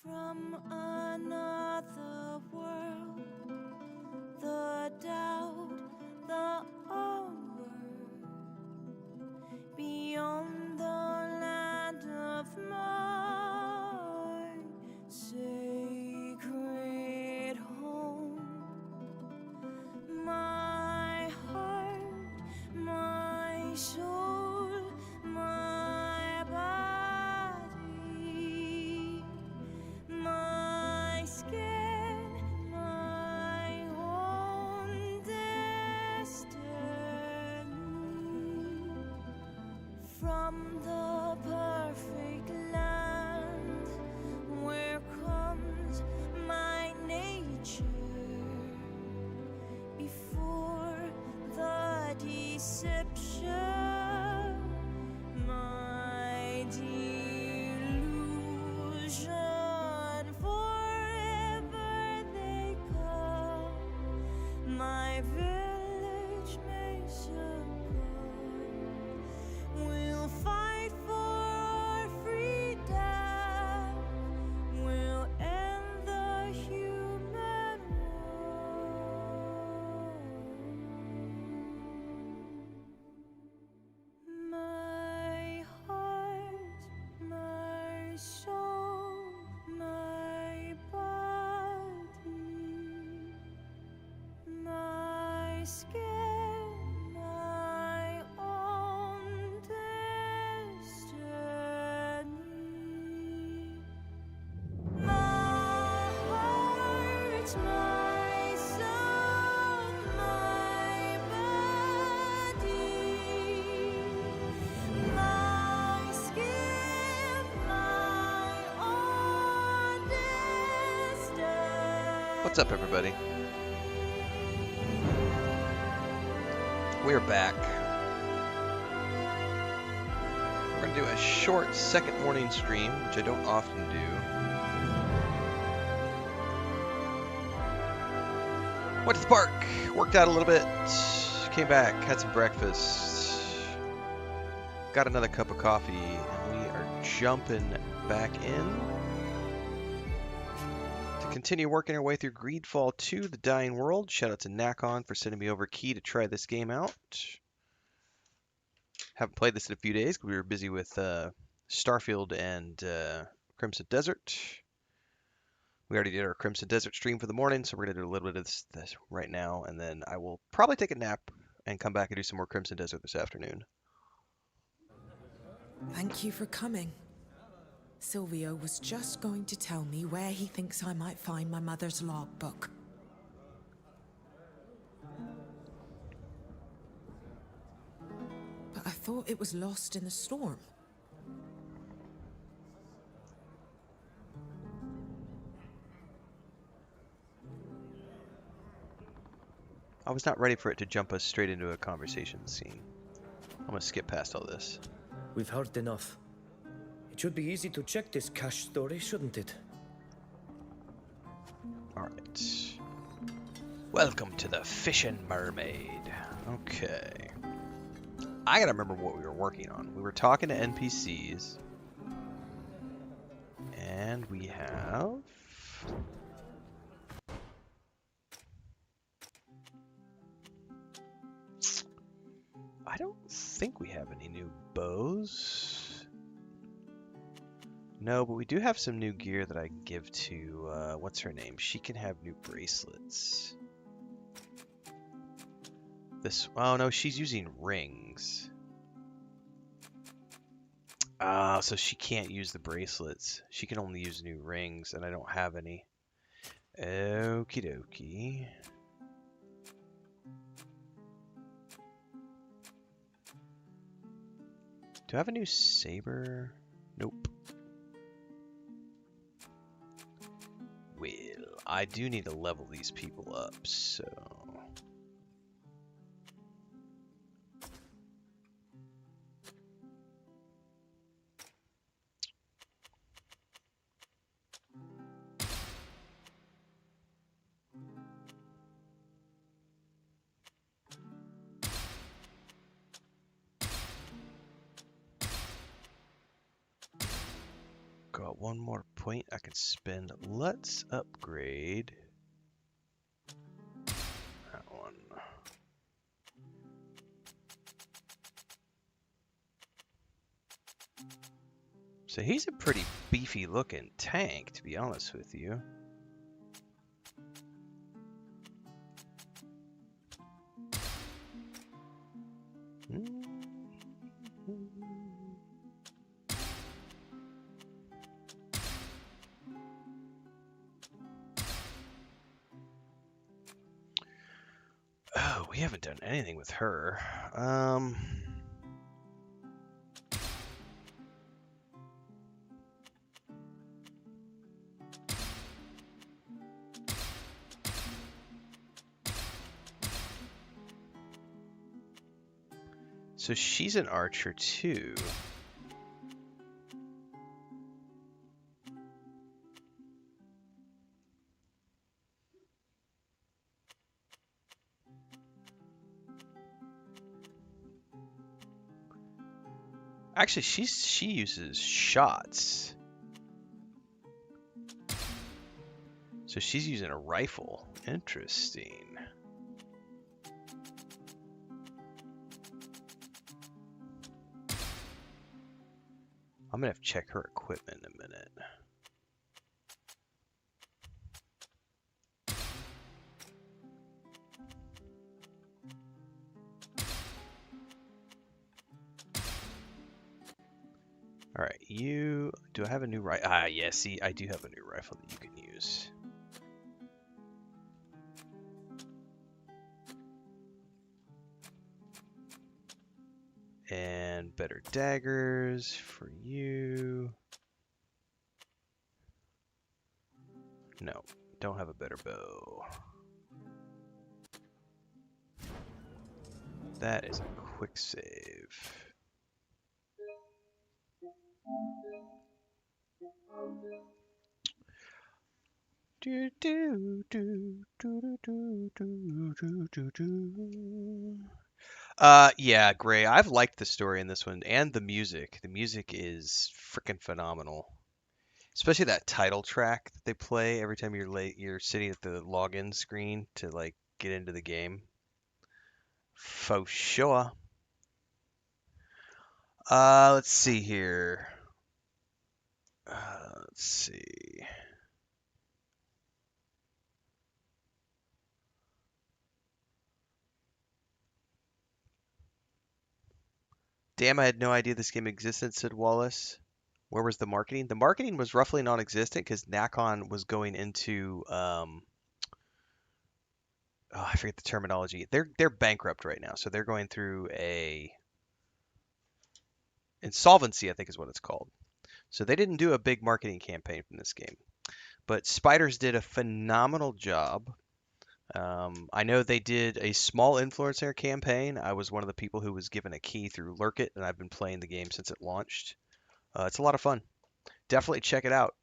From another world, the doubt, the horror, beyond the land of my sacred home, my heart, my soul, my body, my skin, my own destiny. From the perfect land where comes my nature, before the deception, my delusion, forever they come, my village may succumb. We'll fight for freedom, we'll end the human war. My heart, my soul, my body, my skin, my own destiny. My heart, my soul, my body, my skin, my own destiny. What's up, everybody? We're back. We're going to do a short second morning stream, which I don't often do. Went to the park, worked out a little bit, came back, had some breakfast, got another cup of coffee, and we are jumping back in to continue working our way through GreedFall 2, The Dying World. Shout out to Nakon for sending me over key to try this game out. Haven't played this in a few days because we were busy with Starfield and Crimson Desert. We already did our Crimson Desert stream for the morning, so we're going to do a little bit of this right now, and then I will probably take a nap and come back and do some more Crimson Desert this afternoon. Thank you for coming. Silvio was just going to tell me where he thinks I might find my mother's logbook. But I thought it was lost in the storm. I was not ready for it to jump us straight into a conversation scene. I'm going to skip past all this. We've heard enough. It should be easy to check this cache story, shouldn't it? Alright. Welcome to the Fishing Mermaid. Okay. I gotta remember what we were working on. We were talking to NPCs. And we have... I don't think we have any new bows. No, but we do have some new gear that I can give to, what's her name? She can have new bracelets. Oh no, she's using rings. So she can't use the bracelets. She can only use new rings, and I don't have any. Okie dokie. Do I have a new saber? Nope. Well, I do need to level these people up, so... one more point I can spend. Let's upgrade that one. So he's a pretty beefy looking tank, to be honest with you. Oh, we haven't done anything with her. So she's an archer too. Actually, she uses shots. So she's using a rifle. Interesting. I'm gonna have to check her equipment in a minute. All right, you. Do I have a new rifle? Ah, yeah. See, I do have a new rifle that you can use. And better daggers for you. No, don't have a better bow. That is a quick save. Do do do do do do do do do. Yeah, Gray. I've liked the story in this one and the music. The music is freaking phenomenal. Especially that title track that they play every time you're sitting at the login screen to like get into the game. For sure. Let's see here. Let's see. Damn, I had no idea this game existed, said Wallace. Where was the marketing? The marketing was roughly non-existent because Nacon was going into I forget the terminology. They're bankrupt right now, so they're going through a insolvency, I think is what it's called. So they didn't do a big marketing campaign from this game. But Spiders did a phenomenal job. I know they did a small influencer campaign. I was one of the people who was given a key through Lurk It, and I've been playing the game since it launched. It's a lot of fun. Definitely check it out.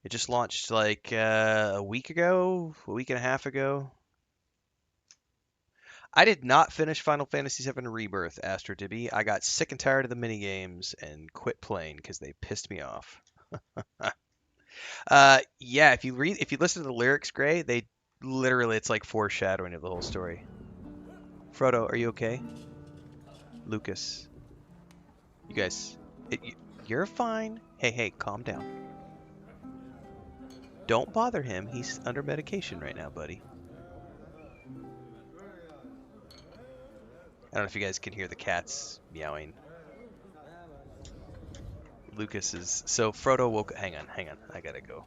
It just launched like a week ago, a week and a half ago. I did not finish Final Fantasy VII Rebirth, Astro Dibby. I got sick and tired of the mini games and quit playing because they pissed me off. Yeah, if you listen to the lyrics, Gray, they literally it's like foreshadowing of the whole story. Frodo, are you okay? Lucas, you guys, you're fine. Hey, calm down. Don't bother him. He's under medication right now, buddy. I don't know if you guys can hear the cats meowing. Lucas is so Frodo woke. Hang on. I gotta go.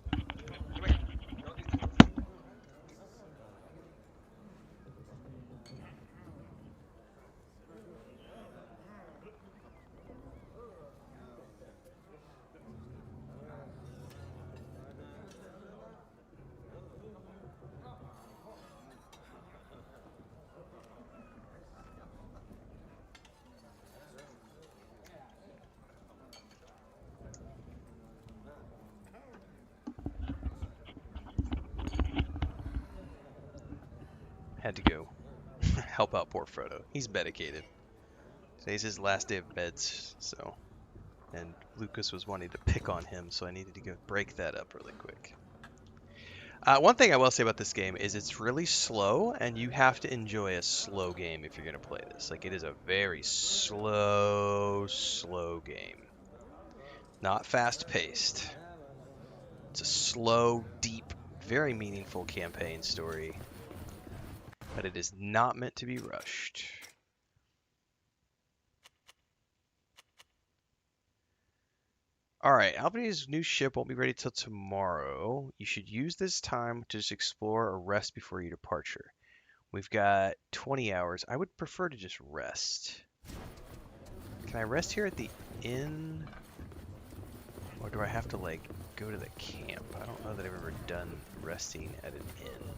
Had to go help out poor Frodo. He's medicated. Today's his last day of meds, so And Lucas was wanting to pick on him, so I needed to go break that up really quick. One thing I will say about this game is it's really slow, and you have to enjoy a slow game if you're going to play this. Like, it is a very slow game. Not fast-paced. It's a slow, deep, very meaningful campaign story. But it is not meant to be rushed. Alright, Albany's new ship won't be ready till tomorrow. You should use this time to just explore or rest before your departure. We've got 20 hours. I would prefer to just rest. Can I rest here at the inn? Or do I have to, like, go to the camp? I don't know that I've ever done resting at an inn.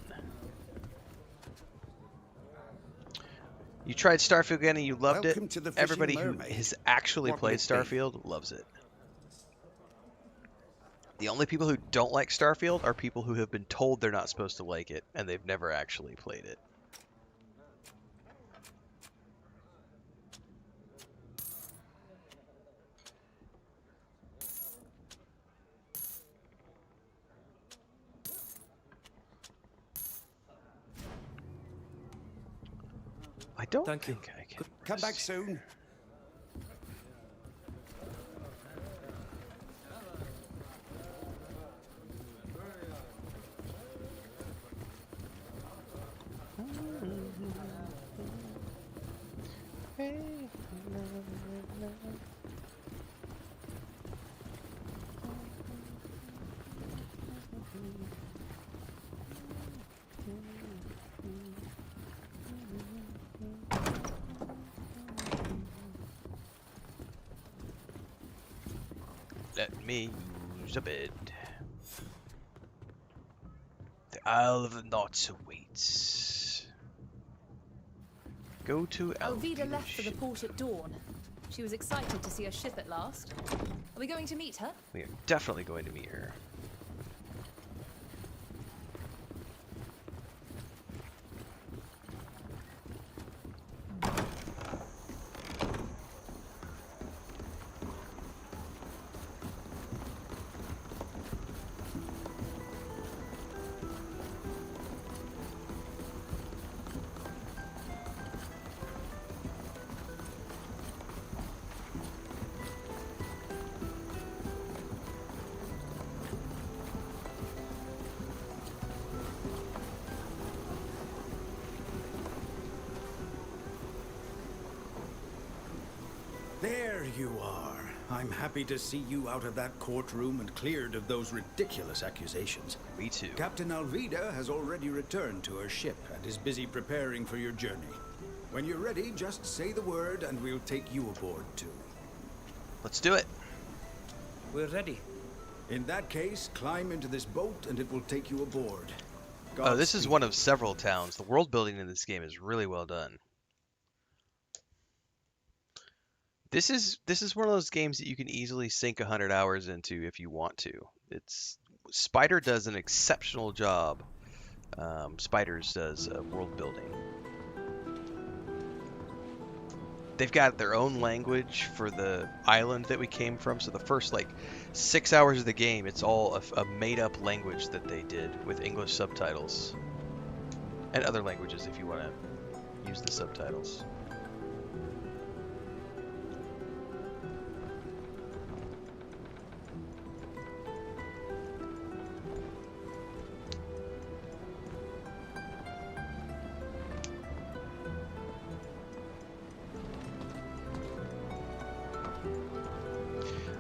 You tried Starfield again and you loved Welcome it? to the Fishing Everybody who Mermaid. has actually What played would it be? Starfield loves it. The only people who don't like Starfield are people who have been told they're not supposed to like it, and they've never actually played it. I don't Thank you. think I can Come back rest soon. Let me use a bed. The Isle of the Knots awaits. Go to Alvida left for the ship. port at dawn. She was excited to see her ship at last. Are we going to meet her? We are definitely going to meet her. There you are. I'm happy to see you out of that courtroom and cleared of those ridiculous accusations. Me too. Captain Alvida has already returned to her ship and is busy preparing for your journey. When you're ready, just say the word and we'll take you aboard too. Let's do it. We're ready. In that case, climb into this boat and it will take you aboard. Oh, this is Godspeed. one of several towns. The world building in this game is really well done. This is one of those games that you can easily sink 100 hours into if you want to. Spider does an exceptional job. Spiders does world building. They've got their own language for the island that we came from. So the first like 6 hours of the game, it's all a made-up language that they did with English subtitles and other languages if you want to use the subtitles.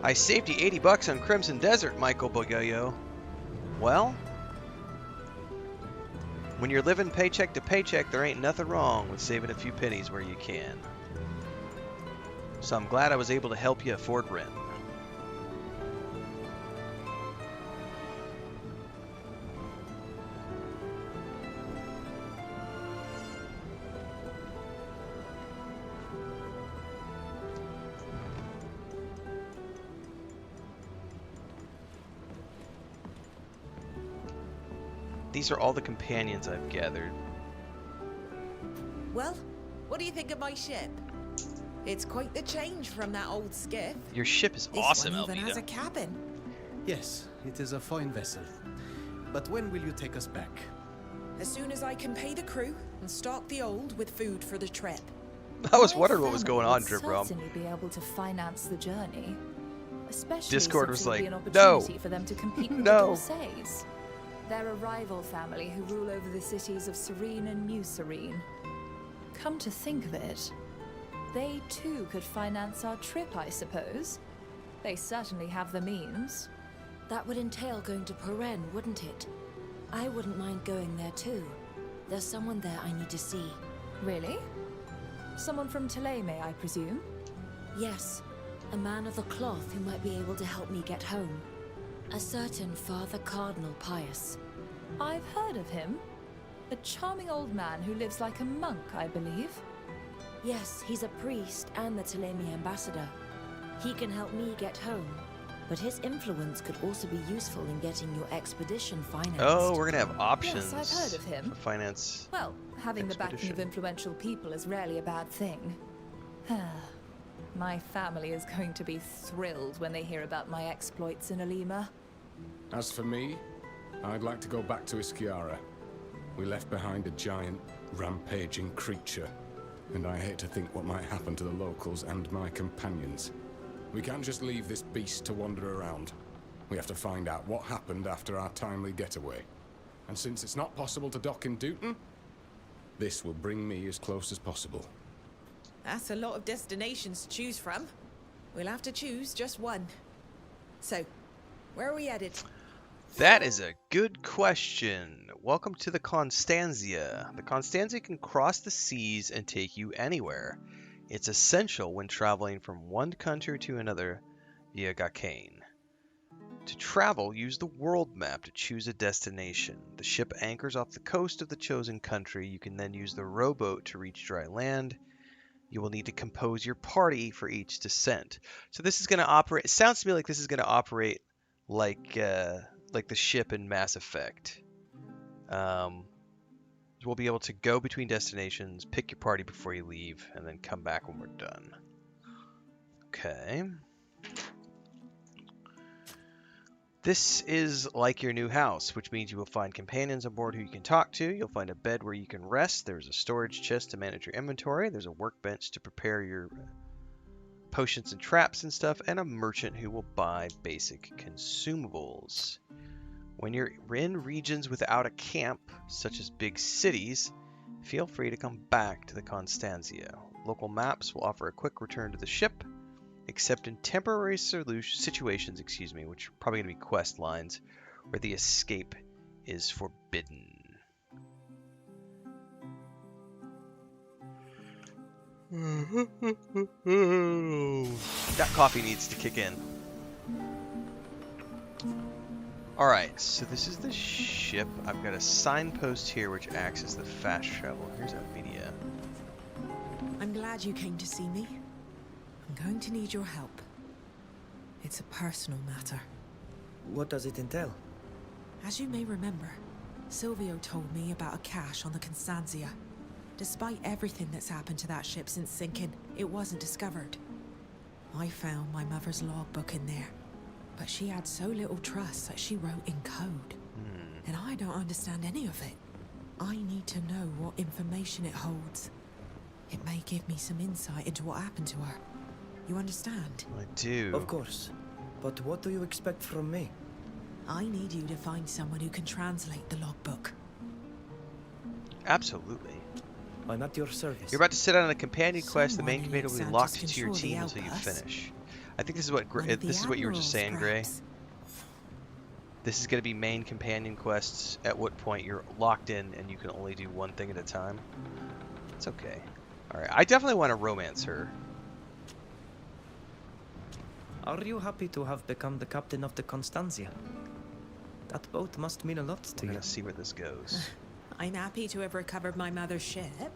I saved you 80 bucks on Crimson Desert, Michael Bogoyo. Well, when you're living paycheck to paycheck, there ain't nothing wrong with saving a few pennies where you can. So I'm glad I was able to help you afford rent. These are all the companions I've gathered. Well, what do you think of my ship? It's quite the change from that old skiff. Your ship is This awesome, one even has a Alvida. cabin. Yes, it is a fine vessel. But when will you take us back? As soon as I can pay the crew and stock the old with food for the trip. I was My wondering what was family going on, would Drip Rom. certainly be able to finance the journey. Especially Discord since was it would be like, an "No." opportunity for them to compete with No. the Dorsays. They're a rival family who rule over the cities of Serene and New Serene. Come to think of it, they too could finance our trip, I suppose. They certainly have the means. That would entail going to Peren, wouldn't it? I wouldn't mind going there too. There's someone there I need to see. Really? Someone from Teleme, I presume? Yes, a man of the cloth who might be able to help me get home. A certain Father Cardinal Pius. I've heard of him. A charming old man who lives like a monk, I believe. Yes, he's a priest and the Teleme ambassador. He can help me get home, but his influence could also be useful in getting your expedition financed. Oh, we're gonna have options. Yes, I've heard of him. For finance. Well, having the backing of Expedition. influential people is rarely a bad thing. My family is going to be thrilled when they hear about my exploits in Olima. As for me, I'd like to go back to Iskiara. We left behind a giant, rampaging creature, and I hate to think what might happen to the locals and my companions. We can't just leave this beast to wander around. We have to find out what happened after our timely getaway. And since it's not possible to dock in Dooten, this will bring me as close as possible. That's a lot of destinations to choose from. We'll have to choose just one. So, where are we headed? That is a good question. Welcome to the Constantia. The Constantia can cross the seas and take you anywhere. It's essential when traveling from one country to another via Gakane. To travel, use the world map to choose a destination. The ship anchors off the coast of the chosen country. You can then use the rowboat to reach dry land. You will need to compose your party for each descent. So this is going to operate. It sounds to me like this is going to operate like the ship in Mass Effect. We'll be able to go between destinations, pick your party before you leave, and then come back when we're done. Okay. This is like your new house, which means you will find companions on board who you can talk to. You'll find a bed where you can rest. There's a storage chest to manage your inventory. There's a workbench to prepare your potions and traps and stuff, and a merchant who will buy basic consumables. When you're in regions without a camp, such as big cities, feel free to come back to the Constantia. Local maps will offer a quick return to the ship, except in temporary situations, which are probably going to be quest lines, where the escape is forbidden. That coffee needs to kick in. Alright, so this is the ship. I've got a signpost here which acts as the fast travel. Here's our media. I'm glad you came to see me. I'm going to need your help. It's a personal matter. What does it entail? As you may remember, Silvio told me about a cache on the Constantia. Despite everything that's happened to that ship since sinking, it wasn't discovered. I found my mother's logbook in there, but she had so little trust that she wrote in code. And I don't understand any of it. I need to know what information it holds. It may give me some insight into what happened to her. You understand? I do. Of course. But what do you expect from me? I need you to find someone who can translate the logbook. Absolutely. I'm at your service. You're about to set out on a companion quest. The main Someone companion will be who locked Santos into your can surely team help until you us. finish. I think this is what One of the this is what you were just saying, admirals, Gray. perhaps. This is going to be main companion quests. At what point you're locked in and you can only do one thing at a time. It's okay. All right, I definitely want to romance her. Are you happy to have become the captain of the Constantia? That boat must mean a lot to We're you. gonna see where this goes. I'm happy to have recovered my mother's ship,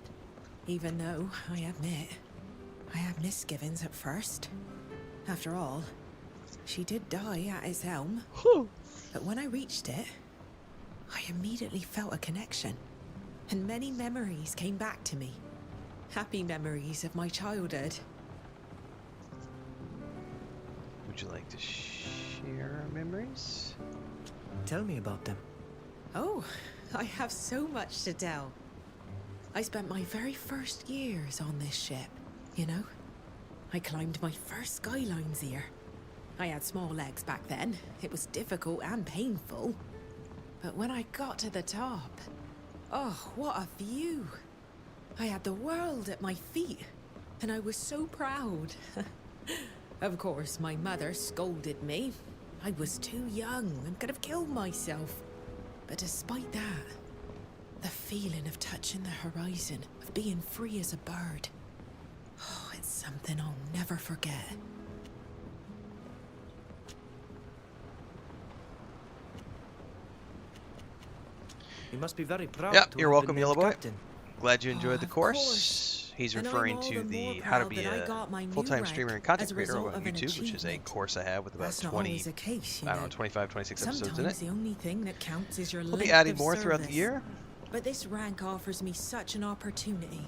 even though, I admit, I had misgivings at first. After all, she did die at its helm. But when I reached it, I immediately felt a connection, and many memories came back to me. Happy memories of my childhood, Would you like to share memories? Tell me about them. Oh, I have so much to tell. I spent my very first years on this ship, you know? I climbed my first skylines here. I had small legs back then. It was difficult and painful. But when I got to the top, oh, what a view. I had the world at my feet, and I was so proud. Of course, my mother scolded me. I was too young and could have killed myself. But despite that, the feeling of touching the horizon, of being free as a bird, oh, it's something I'll never forget. You must be very proud. Yeah, to you're have welcome, been named Yellow Boy. captain. Glad you enjoyed the Of course. course. He's And I'm referring all to the the more How to proud Be that I a got my new Full-Time rank Streamer and as Content a Creator result on of an YouTube, which is a achievement. course I have with about That's not 20, always the case, you I don't know, know. 25, 26 episodes in Sometimes it. the only thing that counts is your We'll length be adding of more throughout the service. year. But this rank offers me such an opportunity.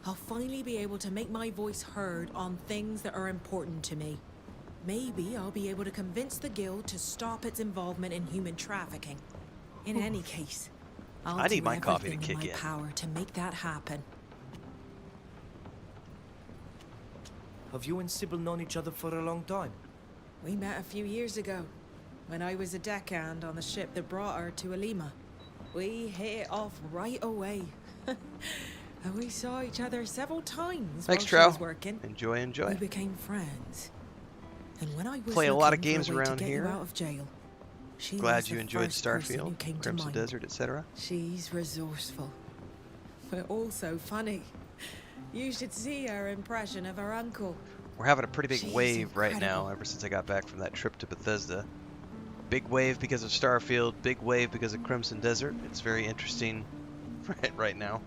I'll finally be able to make my voice heard on things that are important to me. Maybe I'll be able to convince the guild to stop its involvement in human trafficking. In any case, I'll I need do my coffee to everything kick in my in. power to make that happen. Have you and Sybil known each other for a long time? We met a few years ago, when I was a deckhand on the ship that brought her to Olima. We hit it off right away. And we saw each other several times Thanks, while she was Trow. working. Enjoy, We enjoy. became friends. And when I was Play a lot of looking for games a way around to get here. you out of jail, she Glad was you the enjoyed first person who Starfield, came to Crimson mind. Desert, etc. She's resourceful, but also funny. You should see her impression of her uncle. We're having a pretty big She's wave right now incredible. ever since I got back from that trip to Bethesda. Big wave because of Starfield, big wave because of Crimson Desert. It's very interesting right now.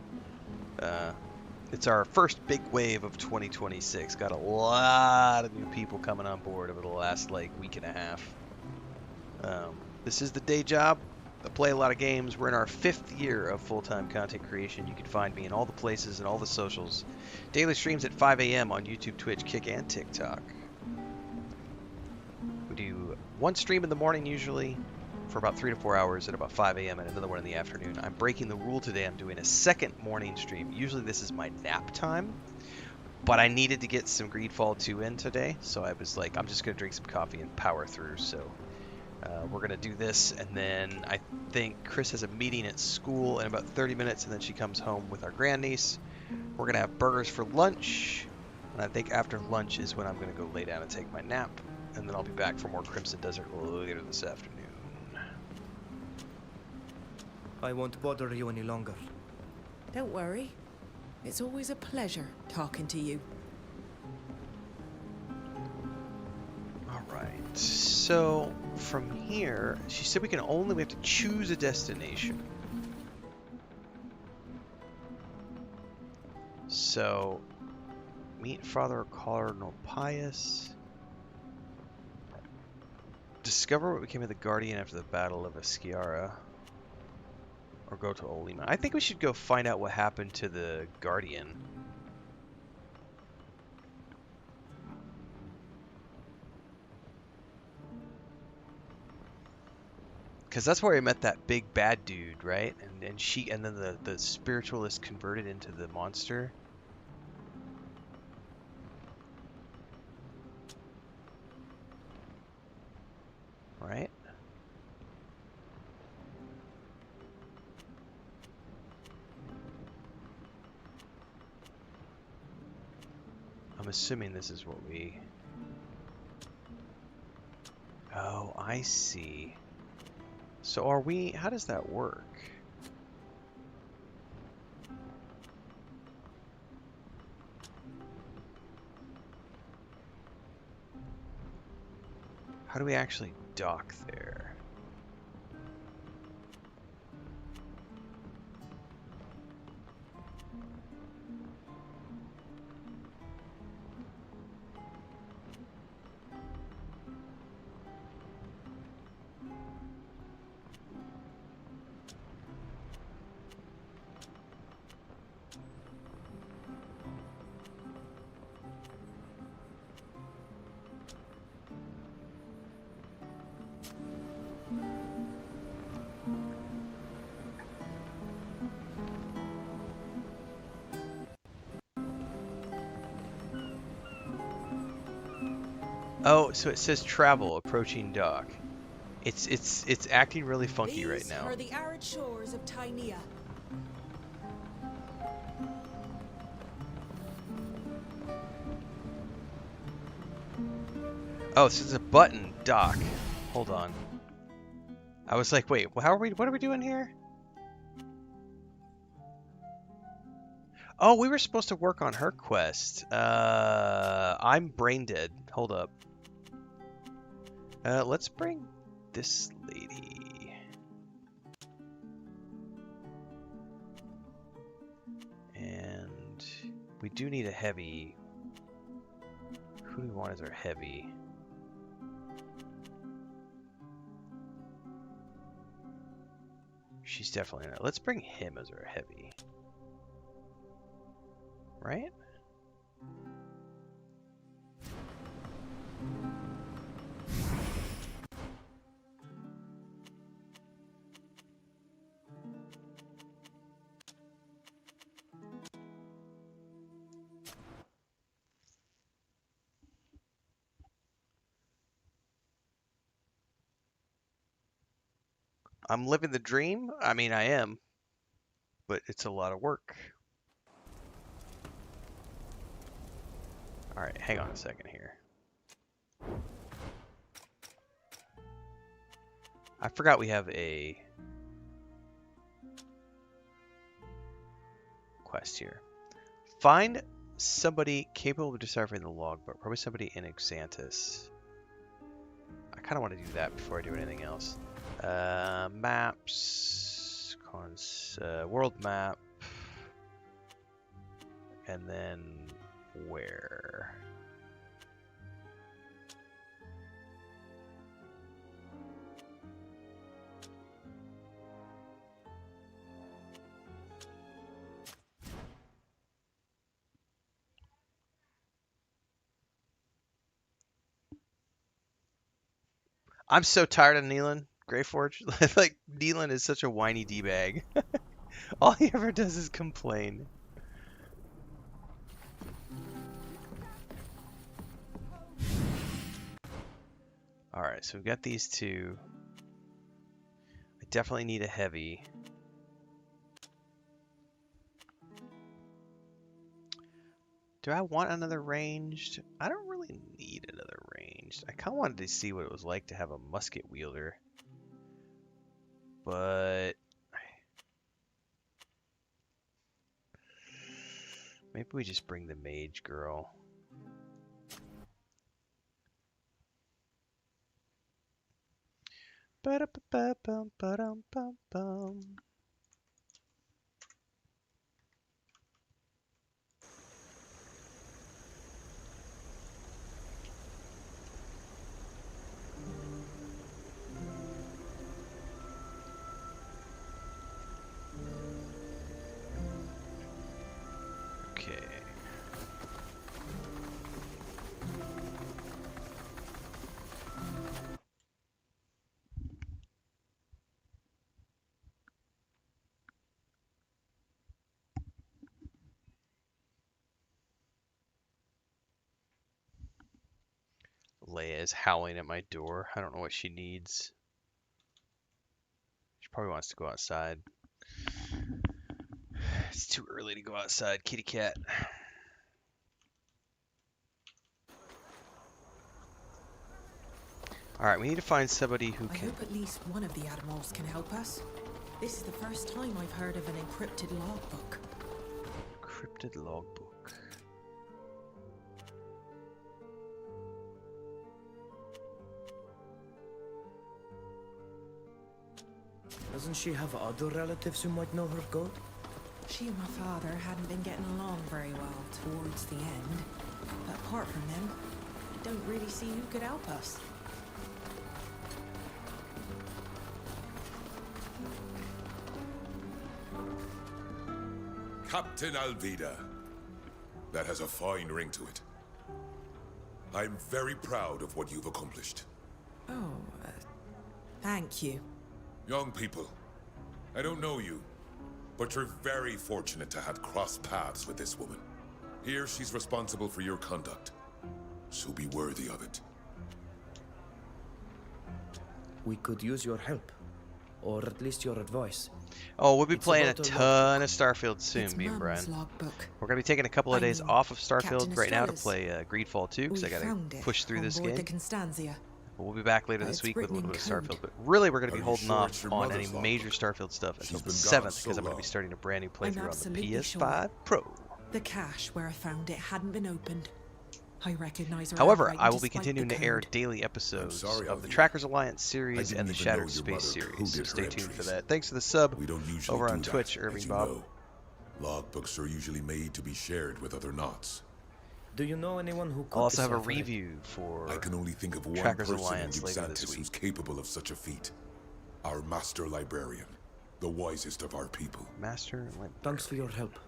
It's our first big wave of 2026. Got a lot of new people coming on board over the last week and a half. This is the day job. I play a lot of games. We're in our 5th year of full-time content creation. You can find me in all the places and all the socials. Daily streams at 5 a.m. on YouTube, Twitch, Kick, and TikTok. We do one stream in the morning usually for about 3 to 4 hours at about 5 a.m. and another one in the afternoon. I'm breaking the rule today. I'm doing a second morning stream. Usually this is my nap time, but I needed to get some GreedFall 2 in today, so I was like, I'm just going to drink some coffee and power through. So we're going to do this, and then I think Chris has a meeting at school in about 30 minutes, and then she comes home with our grandniece. We're going to have burgers for lunch, and I think after lunch is when I'm going to go lay down and take my nap, and then I'll be back for more Crimson Desert later this afternoon. I won't bother you any longer. Don't worry. It's always a pleasure talking to you. Alright, so from here, she said we have to choose a destination. So, meet Father Cardinal Pius. Discover what became of the Guardian after the Battle of Esquiara. Or go to Olima. I think we should go find out what happened to the Guardian. Because that's where I met that big bad dude, right? And then the spiritualist converted into the monster. Right? I'm assuming this is what we... Oh, I see. So are we... How does that work? How do we actually dock there? Oh, so it says travel, approaching dock. It's acting really funky right These now. are the arid shores of Tynea. Oh, this is a button, dock. Hold on. I was like, wait, what are we doing here? Oh, we were supposed to work on her quest. I'm brain dead. Hold up. Let's bring this lady. And we do need a heavy. Who do we want as our heavy? She's definitely not. Let's bring him as our heavy. Right? I'm living the dream. I mean, I am, but it's a lot of work. All right, hang on a second here. I forgot we have a quest here. Find somebody capable of deciphering the logbook. Probably somebody in Xanthus. I kind of want to do that before I do anything else. Maps, world map, and then where? I'm so tired of Neelan, Greyforge. Like, Neelan is such a whiny D-bag. All he ever does is complain. Alright, so we've got these two. I definitely need a heavy. Do I want another ranged? I don't really need another ranged. I kind of wanted to see what it was like to have a musket wielder. But maybe we just bring the mage girl. Ba-da-ba-ba-bum-ba-dum-bum-bum. Okay. Leia is howling at my door. I don't know what she needs. She probably wants to go outside. It's too early to go outside, kitty cat. Alright, we need to find somebody who I can... hope at least one of the admirals can help us. This is the first time I've heard of an encrypted logbook. Encrypted logbook. Doesn't she have other relatives who might know her code? She and my father hadn't been getting along very well towards the end. But apart from them, I don't really see who could help us. Captain Alvida. That has a fine ring to it. I'm very proud of what you've accomplished. Oh, thank you. Young people, I don't know you, but you're very fortunate to have crossed paths with this woman. Here she's responsible for your conduct, so be worthy of it. We could use your help. Or at least your advice. Oh, we'll be It's playing a about a ton of Starfield soon, It's me and Mum's Brian. logbook. We're going to be taking a couple of I days mean, off of Captain Starfield right now to Estrella's. play GreedFall 2 because We I got to found it push through on this board the game. Constanzia. But we'll be back later But this it's week with a written little bit of in code. Starfield. But really, we're going to Are be you holding sure off it's your on any mother's major logbook? Starfield stuff until She's the been gone 7th so because I'm going to be long. starting a brand new I'm playthrough on the absolutely PS5 sure. Pro. The cache where I found it hadn't been opened. I recognize her However, outright I will be despite continuing the to air code. daily episodes sorry, of the Alvia. Trackers Alliance series didn't and the even know Shattered your Space mother series, so coded stay her tuned for entries. that. Thanks for the sub We don't usually over do on that, Twitch, Irving as you Bob. know. Logbooks are usually made to be shared with other knots. Do you know anyone who could I'll also have a decipher it? review for I can only think of one Trackers person Alliance in later this Xantis week. who's capable of such a feat. Our master librarian, the wisest of our people. Master Librarian. Thanks for your help.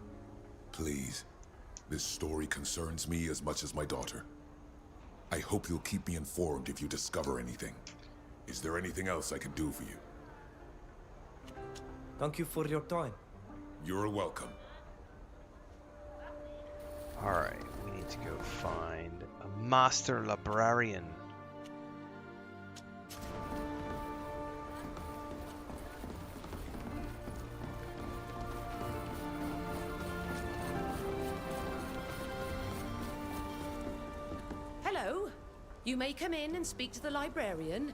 Please, this story concerns me as much as my daughter. I hope you'll keep me informed if you discover anything. Is there anything else I can do for you? Thank you for your time. You're welcome. Alright, we need to go find a Master Librarian. Hello. You may come in and speak to the librarian,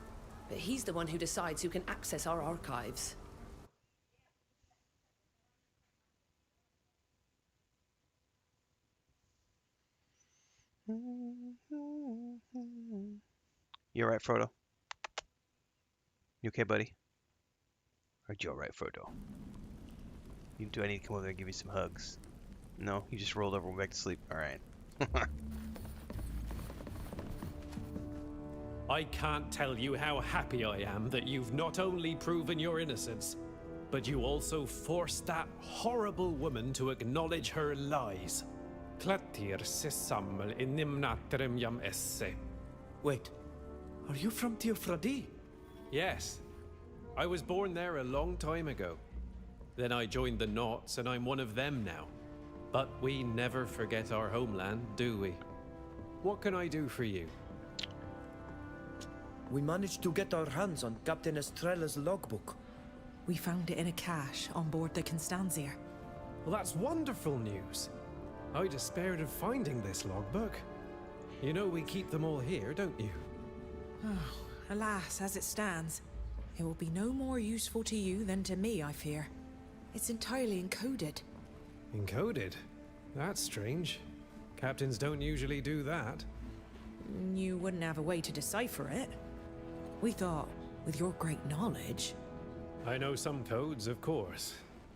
but he's the one who decides who can access our archives. You alright, Frodo? You okay, buddy? Are you alright, Frodo? Do I need to come over there and give you some hugs? No? You just rolled over and went back to sleep? Alright. I can't tell you how happy I am that you've not only proven your innocence, but you also forced that horrible woman to acknowledge her lies. Klatir sissammel inimnatrem jam esse. Wait, are you from Teofradi? Yes. I was born there a long time ago. Then I joined the Naughts and I'm one of them now. But we never forget our homeland, do we? What can I do for you? We managed to get our hands on Captain Estrella's logbook. We found it in a cache on board the Constanzia. Well, that's wonderful news. I despaired of finding this logbook. You know we keep them all here, don't you? Oh, alas, as it stands, it will be no more useful to you than to me, I fear. It's entirely encoded. Encoded? That's strange. Captains don't usually do that. You wouldn't have a way to decipher it. We thought, with your great knowledge... I know some codes, of course.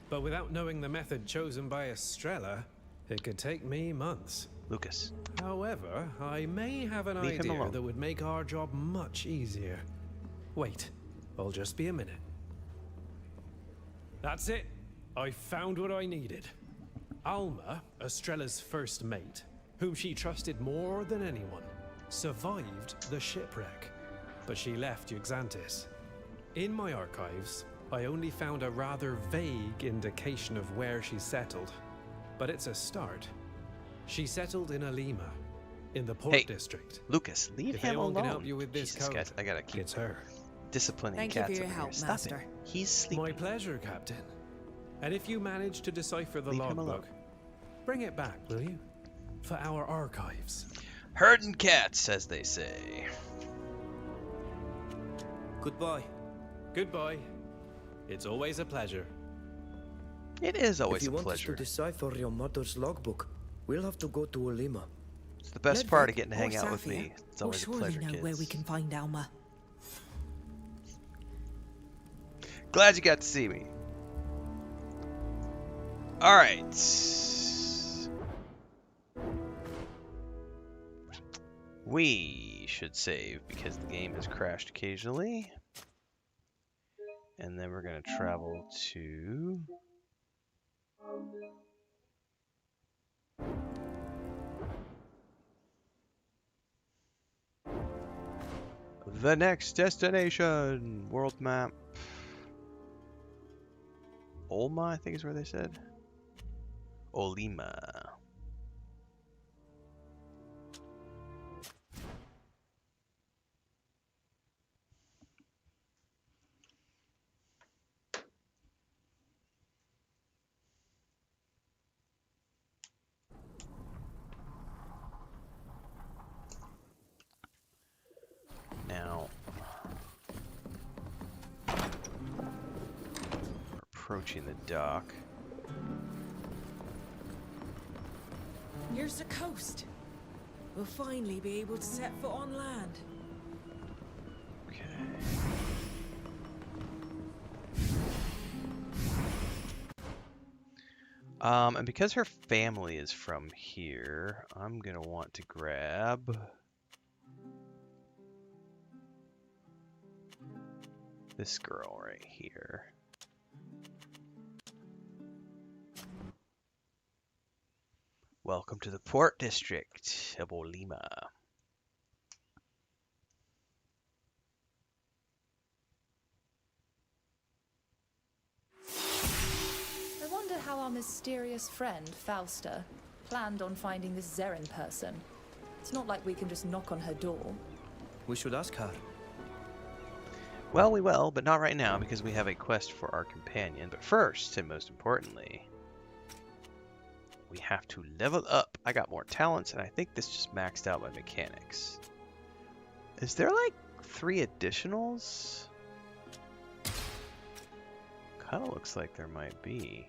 But without knowing the method chosen by Estrella, it could take me months. Lucas. However, I may have an Leave him idea alone. that would make our job much easier. Wait, I'll just be a minute. That's it. I found what I needed. Alma, Estrella's first mate, whom she trusted more than anyone, survived the shipwreck, but she left Xantis. In my archives, I only found a rather vague indication of where she settled, but it's a start. She settled in Olima, in the port Hey, district. Lucas, leave If him anyone alone. can help you with this Jesus, code, guys, I gotta keep it's her. disciplining Thank you cats for your over help, here. Stop Master. it. He's sleeping. My pleasure, Captain. And if you manage to decipher the Leave him alone. logbook, bring it back, will you? For our archives. Herding cats, as they say. Goodbye. Goodbye. It's always a pleasure. It is always if you a want us pleasure. to decipher your mother's logbook, we'll have to go to Olima. It's the best Ludwig part of getting to or hang out with Safia me. It's will always a surely pleasure, know kids. where we can find Alma. Glad you got to see me. All right. We should save because the game has crashed occasionally. And then we're going to travel to... the next destination. World map. Olma, I think is where they said. Olima. approaching the dock. Here's the coast. We'll finally be able to set foot on land. Okay. And because her family is from here, I'm gonna want to grab this girl right here. Welcome to the Port District of Olima. I wonder how our mysterious friend, Fausta, planned on finding this Zeren person. It's not like we can just knock on her door. We should ask her. Well, we will, but not right now because we have a quest for our companion. But first, and most importantly, we have to level up. I got more talents, and I think this just maxed out my mechanics. Is there like 3 additionals? Kind of looks like there might be.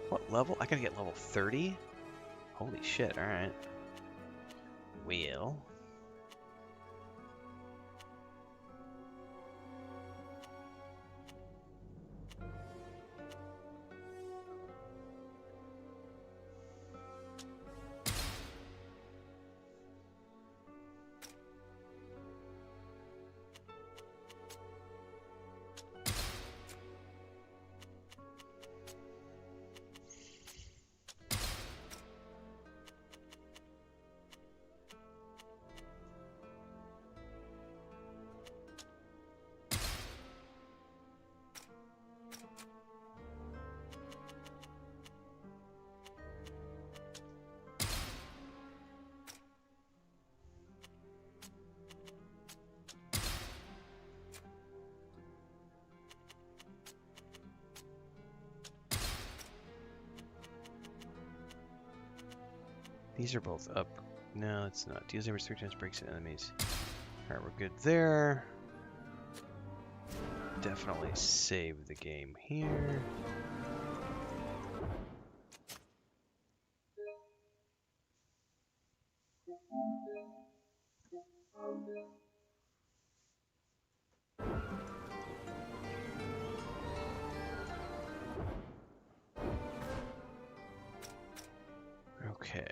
What level? I gotta get level 30? Holy shit, alright. Well. These are both up. No, it's not. Deals damage 3 times, breaks in enemies. Alright, we're good there. Definitely save the game here. Okay.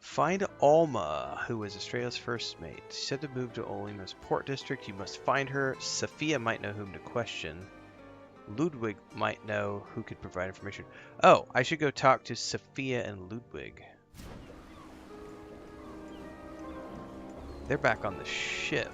Find Alma, who is Estrela's first mate. She said to move to Olima's port district. You must find her. Sophia might know whom to question. Ludwig might know who could provide information. Oh, I should go talk to Sophia and Ludwig. They're back on the ship.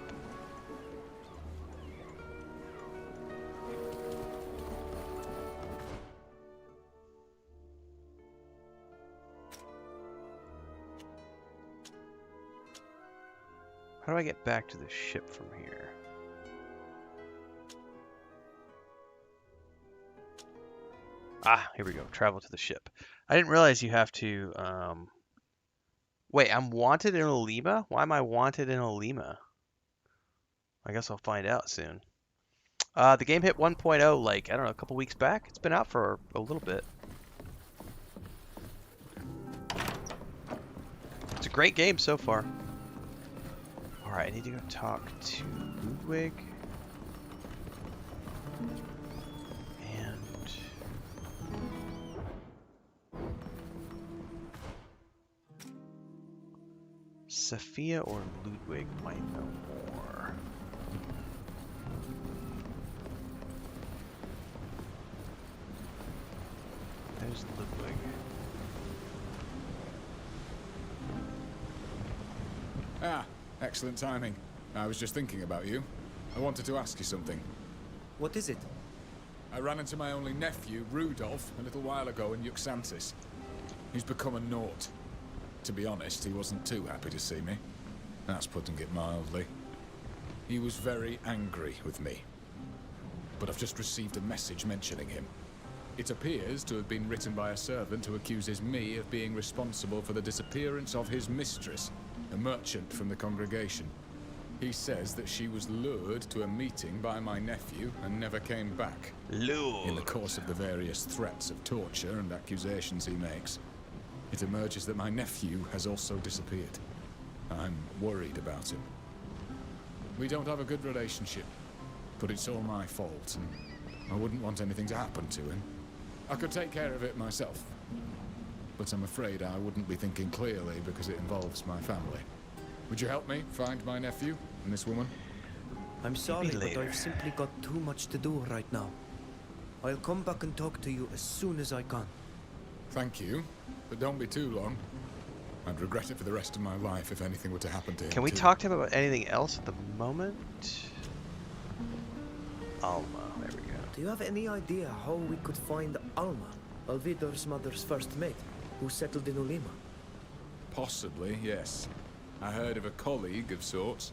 How do I get back to the ship from here? Ah, here we go. Travel to the ship. I didn't realize you have to... Wait, I'm wanted in Olima? Why am I wanted in Olima? I guess I'll find out soon. The game hit 1.0 like, I don't know, a couple weeks back. It's been out for a little bit. It's a great game so far. Alright, I need to go talk to Ludwig. And... Sophia or Ludwig might know more. There's Ludwig. Ah, excellent timing. I was just thinking about you. I wanted to ask you something. What is it? I ran into my only nephew, Rudolph, a little while ago in Yuxantis. He's become a naught. To be honest, he wasn't too happy to see me. That's putting it mildly. He was very angry with me. but I've just received a message mentioning him. It appears to have been written by a servant who accuses me of being responsible for the disappearance of his mistress, a merchant from the congregation. He says that she was lured to a meeting by my nephew and never came back. Lured. In the course of the various threats of torture and accusations he makes, it emerges that my nephew has also disappeared. I'm worried about him. We don't have a good relationship, but it's all my fault, and I wouldn't want anything to happen to him. I could take care of it myself, but I'm afraid I wouldn't be thinking clearly because it involves my family. Would you help me find my nephew and this woman? I'm sorry, but later. I've simply got too much to do right now. I'll come back and talk to you as soon as I can. Thank you, but don't be too long. I'd regret it for the rest of my life if anything were to happen to him. Can we too. talk to him about anything else at the moment? Alma, there we go. Do you have any idea how we could find Alma, Alvidor's mother's first mate, who settled in Olima? Possibly, yes. I heard of a colleague of sorts,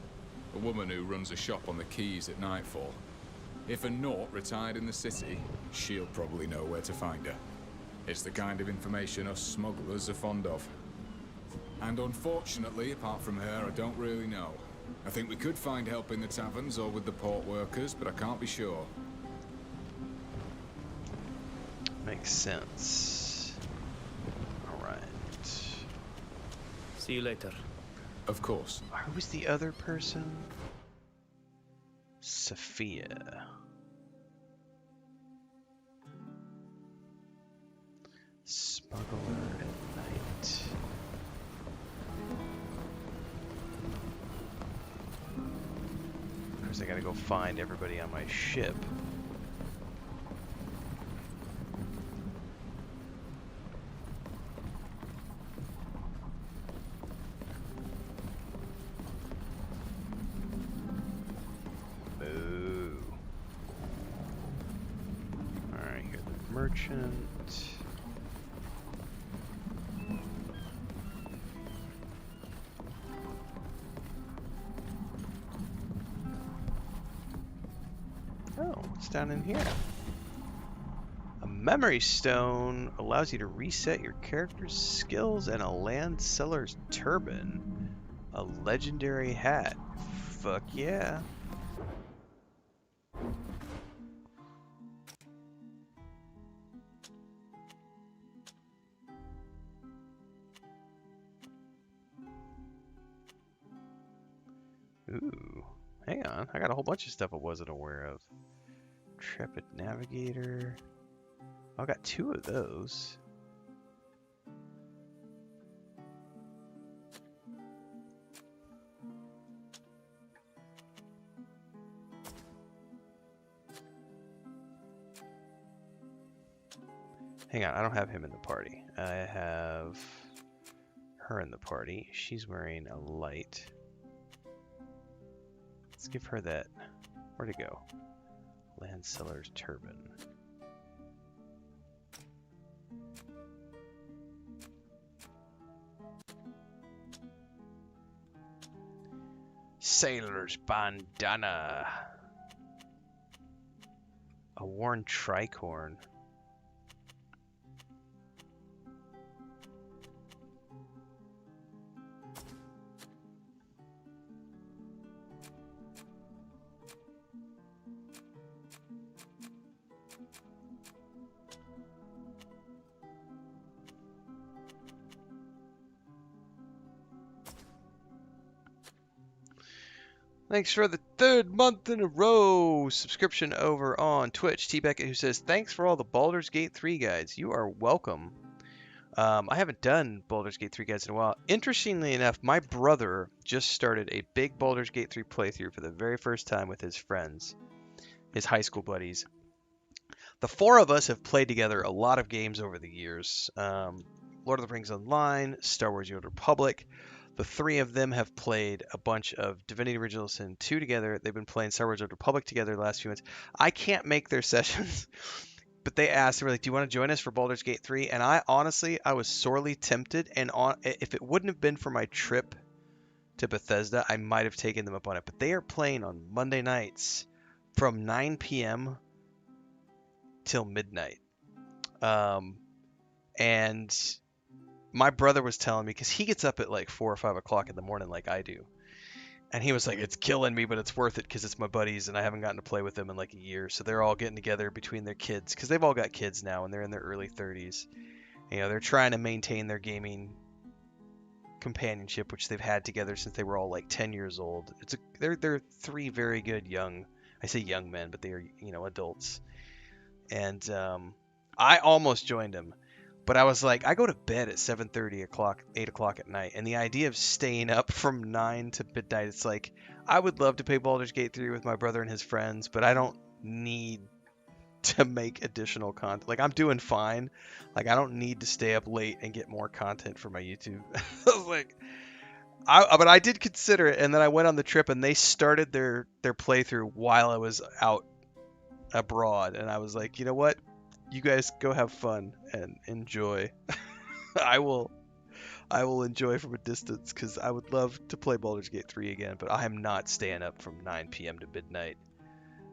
a woman who runs a shop on the quays at nightfall. If a Naut retired in the city, she'll probably know where to find her. It's the kind of information us smugglers are fond of. And unfortunately, apart from her, I don't really know. I think we could find help in the taverns or with the port workers, but I can't be sure. Makes sense. Alright. See you later. Of course. Who was the other person? Sophia. Smuggler at night. Of course, I gotta go find everybody on my ship. Merchant. Oh, what's down in here? A memory stone allows you to reset your character's skills, and a land seller's turban. A legendary hat. Fuck yeah. Ooh, hang on. I got a whole bunch of stuff I wasn't aware of. Intrepid Navigator. I got 2 of those. Hang on, I don't have him in the party. I have her in the party. She's wearing a light. Let's give her that. Where'd it go? Land seller's turban. Sailor's bandana. A worn tricorn. Thanks for the 3rd month in a row subscription over on Twitch. T-Beckett, who says, thanks for all the Baldur's Gate 3 guides. You are welcome. I haven't done Baldur's Gate 3 guides in a while. Interestingly enough, my brother just started a big Baldur's Gate 3 playthrough for the very first time with his friends, his high school buddies. The 4 of us have played together a lot of games over the years. Lord of the Rings Online, Star Wars: The Old Republic. The 3 of them have played a bunch of Divinity Original Sin 2 together. They've been playing Star Wars: The Old Republic together the last few months. I can't make their sessions, but they asked, they were like, do you want to join us for Baldur's Gate 3? And I was sorely tempted, and if it wouldn't have been for my trip to Bethesda, I might have taken them up on it. But they are playing on Monday nights from 9 p.m. till midnight. And my brother was telling me, because he gets up at like 4 or 5 o'clock in the morning like I do. And he was like, it's killing me, but it's worth it because it's my buddies and I haven't gotten to play with them in like a year. So they're all getting together between their kids, because they've all got kids now and they're in their early 30s. You know, they're trying to maintain their gaming companionship, which they've had together since they were all like 10 years old. They're three very good young, I say young men, but they are, you know, adults. And I almost joined them. But I was like, I go to bed at 7:30 o'clock, 8 o'clock at night, and the idea of staying up from 9 to midnight, it's like, I would love to play Baldur's Gate 3 with my brother and his friends, but I don't need to make additional content. Like, I'm doing fine. Like, I don't need to stay up late and get more content for my YouTube. I was like, but I did consider it, and then I went on the trip, and they started their playthrough while I was out abroad, and I was like, you know what? You guys go have fun and enjoy. I will enjoy from a distance, because I would love to play Baldur's Gate 3 again, but I am not staying up from 9 p.m. to midnight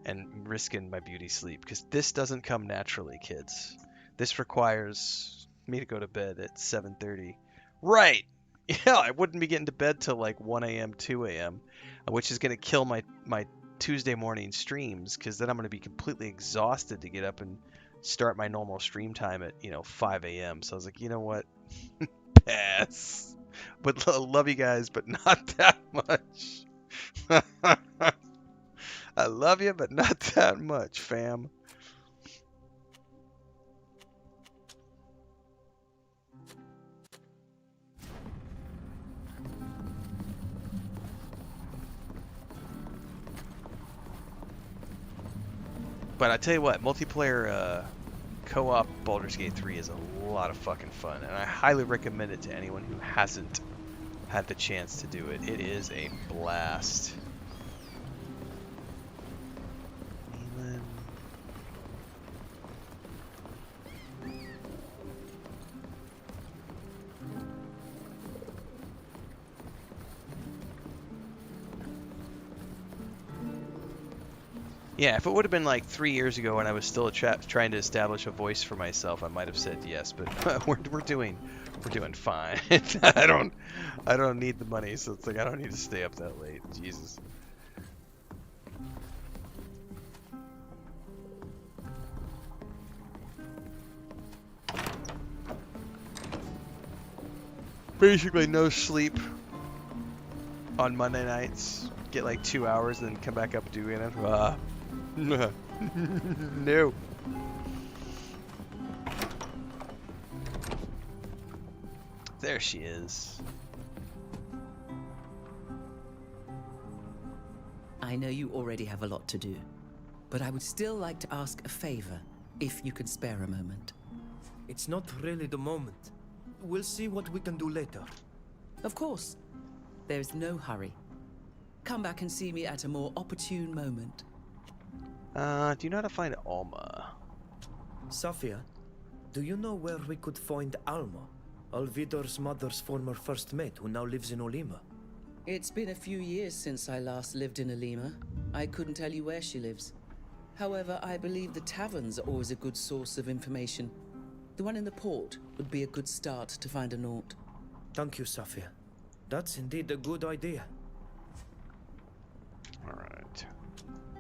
and risking my beauty sleep, because this doesn't come naturally, kids. This requires me to go to bed at 7:30. Right! Yeah, I wouldn't be getting to bed till like 1 a.m., 2 a.m., which is going to kill my Tuesday morning streams, because then I'm going to be completely exhausted to get up and start my normal stream time at, 5 a.m. So I was like, you know what? Pass. But love you guys, but not that much. I love you, but not that much, fam. But I tell you what, multiplayer co-op Baldur's Gate 3 is a lot of fucking fun, and I highly recommend it to anyone who hasn't had the chance to do it. It is a blast. Yeah, if it would have been like 3 years ago when I was still trying to establish a voice for myself, I might have said yes. But we're doing fine. I don't need the money, so it's like I don't need to stay up that late. Jesus. Basically no sleep on Monday nights. Get like 2 hours and then come back up doing it. No. There she is. I know you already have a lot to do, but I would still like to ask a favor, if you could spare a moment. It's not really the moment. We'll see what we can do later. Of course. There's no hurry. Come back and see me at a more opportune moment. Do you know how to find Alma? Safia, do you know where we could find Alma? Alvidor's mother's former first mate, who now lives in Olima. It's been a few years since I last lived in Olima. I couldn't tell you where she lives. However, I believe the taverns are always a good source of information. The one in the port would be a good start to find a naught. Thank you, Safia. That's indeed a good idea. Alright.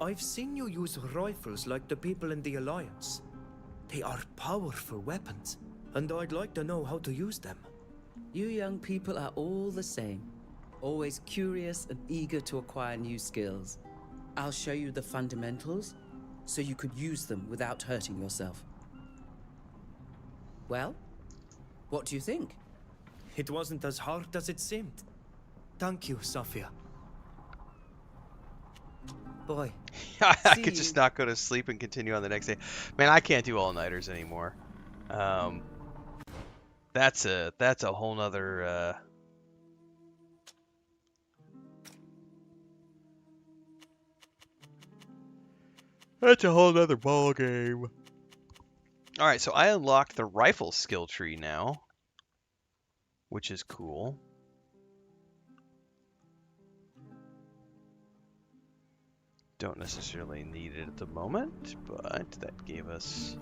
I've seen you use rifles like the people in the Alliance. They are powerful weapons, and I'd like to know how to use them. You young people are all the same. Always curious and eager to acquire new skills. I'll show you the fundamentals, so you could use them without hurting yourself. Well, what do you think? It wasn't as hard as it seemed. Thank you, Safia. Boy. I could just not go to sleep and continue on the next day. Man, I can't do all-nighters anymore. That's a whole nother that's a whole nother ball game. Alright, so I unlocked the rifle skill tree now, which is cool. Don't necessarily need it at the moment, but that gave us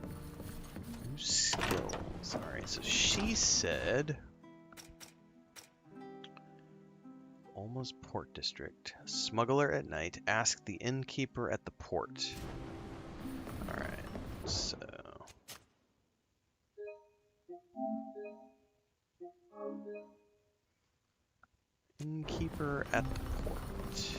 new skills. Alright, so she said Alma's Port District. Smuggler at night. Ask the innkeeper at the port. Alright, so innkeeper at the port.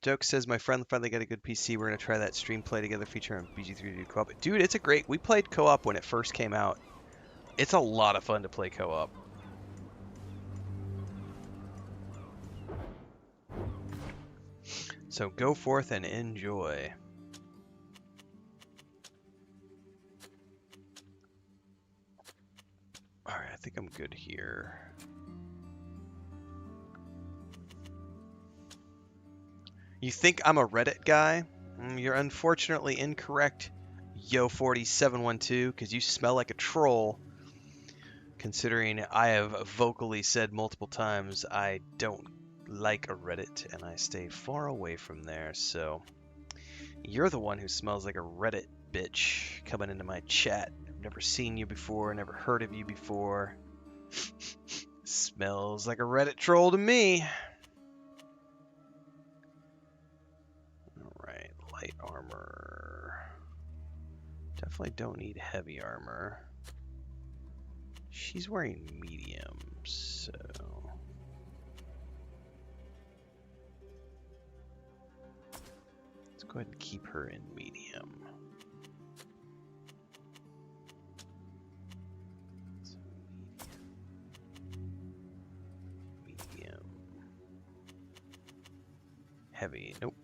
Joke says my friend finally got a good PC. We're gonna try that stream play together feature on BG3 co-op. Dude, it's a great. We played co-op when it first came out. It's a lot of fun to play co-op. So go forth and enjoy. Alright, I think I'm good here. You think I'm a Reddit guy? You're unfortunately incorrect, Yo4712, because you smell like a troll, considering I have vocally said multiple times I don't like a Reddit and I stay far away from there, so you're the one who smells like a Reddit bitch coming into my chat. I've never seen you before, never heard of you before. Smells like a Reddit troll to me. Alright, light armor. Definitely don't need heavy armor. She's wearing medium, so let's go ahead and keep her in medium. So medium. Heavy, nope.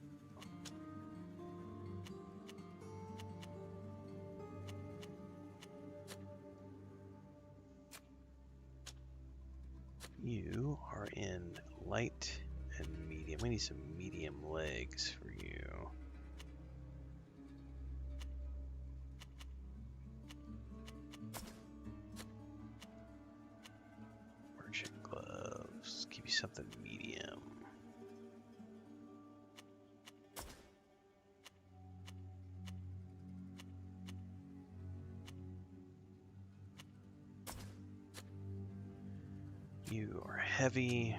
You are in light and medium. We need some medium legs for you. Merchant gloves. Give you something medium. You are heavy.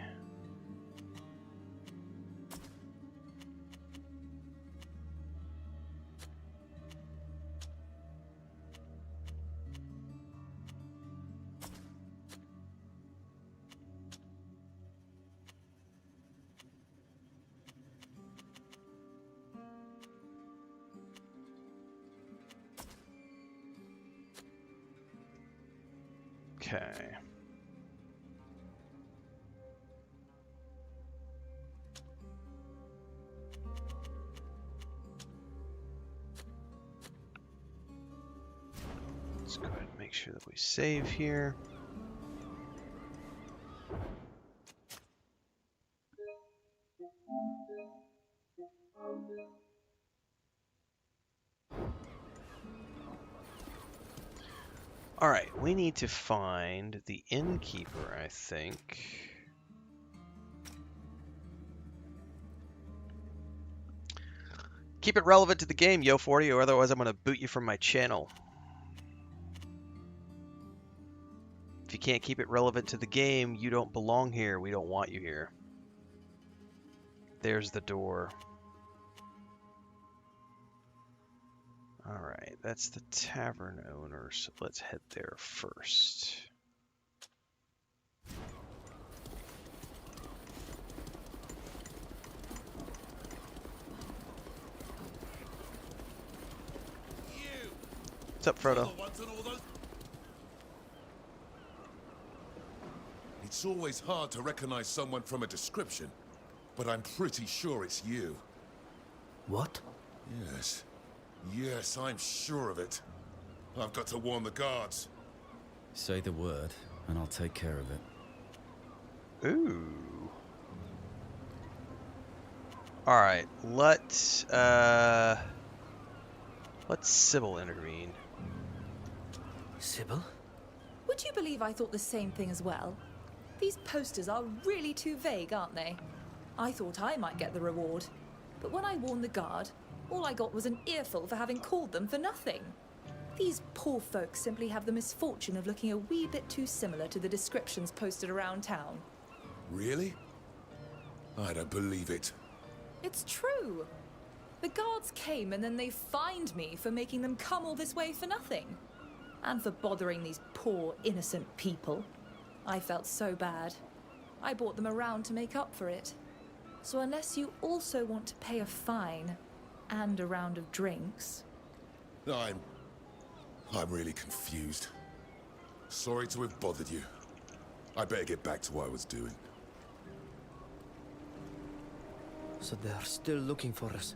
Okay. Let's go ahead and make sure that we save here. All right, we need to find the innkeeper, I think. Keep it relevant to the game, Yo40, or otherwise I'm going to boot you from my channel. If you can't keep it relevant to the game, you don't belong here. We don't want you here. There's the door. Alright, that's the tavern owner, so let's head there first. What's up, Frodo? It's always hard to recognize someone from a description, but I'm pretty sure it's you. What? Yes. Yes, I'm sure of it. I've got to warn the guards. Say the word, and I'll take care of it. Ooh. Alright, let's, Let Sybil intervene. Sybil? Would you believe I thought the same thing as well? These posters are really too vague, aren't they? I thought I might get the reward. But when I warned the guard, all I got was an earful for having called them for nothing. These poor folks simply have the misfortune of looking a wee bit too similar to the descriptions posted around town. Really? I don't believe it. It's true. The guards came and then they fined me for making them come all this way for nothing. And for bothering these poor, innocent people. I felt so bad. I brought them around to make up for it. So unless you also want to pay a fine and a round of drinks... I'm really confused. Sorry to have bothered you. I better get back to what I was doing. So they're still looking for us.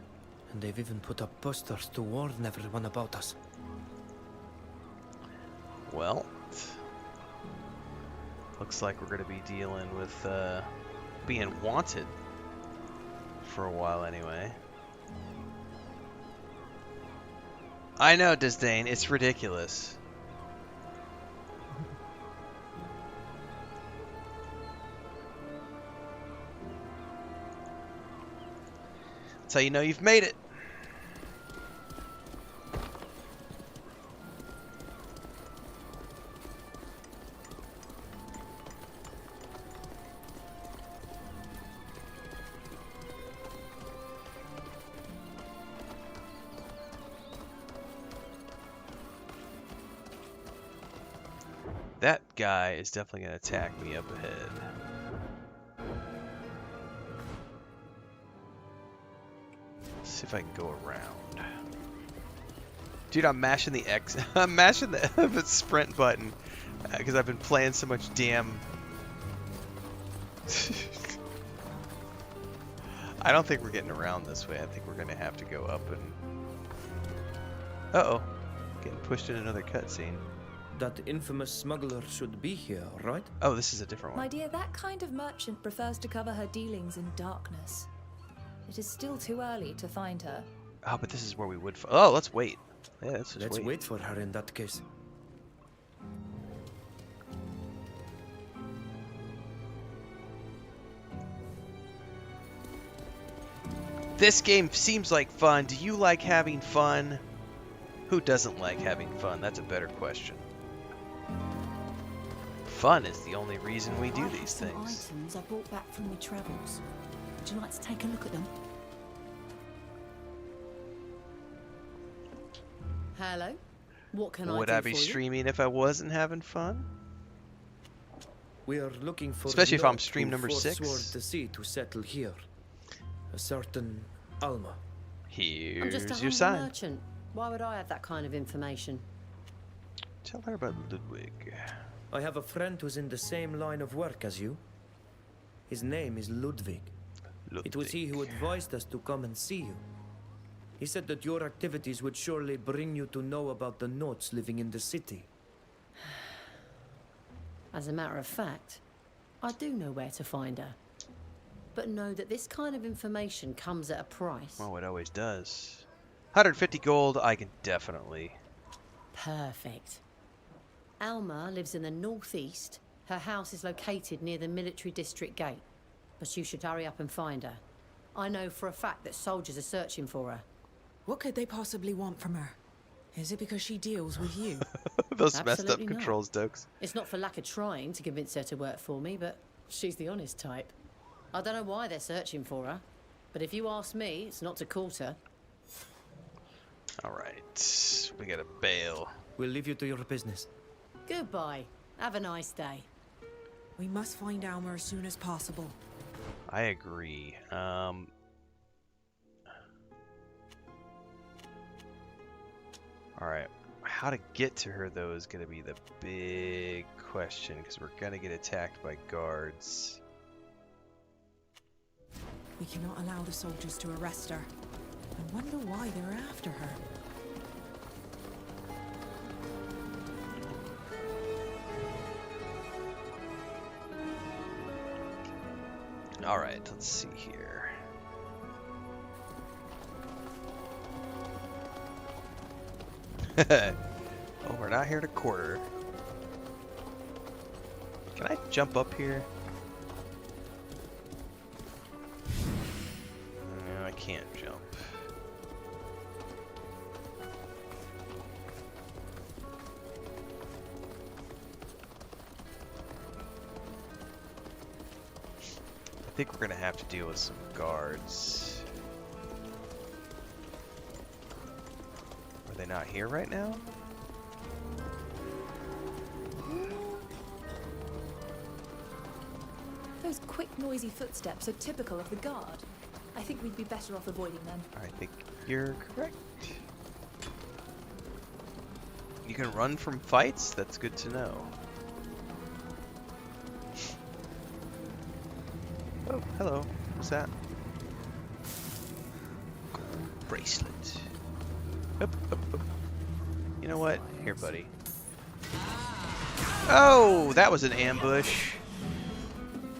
And they've even put up posters to warn everyone about us. Well, looks like we're going to be dealing with being wanted for a while anyway. I know, Disdain, it's ridiculous. That's how you know you've made it. That guy is definitely going to attack me up ahead. Let's see if I can go around. Dude, I'm mashing the X. I'm mashing the sprint button because I've been playing so much damn. I don't think we're getting around this way. I think we're going to have to go up and. Uh-oh. Getting pushed in another cutscene. That infamous smuggler should be here, right? Oh, this is a different one. My dear, that kind of merchant prefers to cover her dealings in darkness. It is still too early to find her. Oh, but this is where we would. Oh, let's wait. Yeah, let's wait for her in that case. This game seems like fun. Do you like having fun? Who doesn't like having fun? That's a better question. Fun is the only reason we do these things. Items I brought back from my travels. Would you like to take a look at them? Hello. What can Would I be streaming if I wasn't having fun? We are looking for especially if I'm Lord stream who number 6. forswore the sea to settle here. A certain Alma. Here's I'm just a your humble sign. merchant. Why would I have that kind of information? Tell her about Ludwig. I have a friend who's in the same line of work as you. His name is Ludwig. It was he who advised us to come and see you. He said that your activities would surely bring you to know about the Notes living in the city. As a matter of fact, I do know where to find her. But know that this kind of information comes at a price. Well, it always does. 150 gold, I can definitely. Perfect. Alma lives in the northeast. Her house is located near the military district gate. But you should hurry up and find her. I know for a fact that soldiers are searching for her. What could they possibly want from her? Is it because she deals with you? Those Absolutely messed up not. controls, Dokes. It's not for lack of trying to convince her to work for me, but she's the honest type. I don't know why they're searching for her, but if you ask me, it's not to court her. Alright, we gotta bail. We'll leave you to your business. Goodbye. Have a nice day. We must find Alma as soon as possible. I agree. Alright, how to get to her though is gonna be the big question, because we're gonna get attacked by guards. We cannot allow the soldiers to arrest her. I wonder why they're after her. Alright, let's see here. Oh, we're not here to quarter. Can I jump up here? No, I can't jump. I think we're gonna have to deal with some guards. Are they not here right now? Those quick, noisy footsteps are typical of the guard. I think we'd be better off avoiding them. I think you're correct. You can run from fights? That's good to know. Oh, hello. What's that? Gold bracelet. Up, up, up. You know what? Here, buddy. Oh, that was an ambush.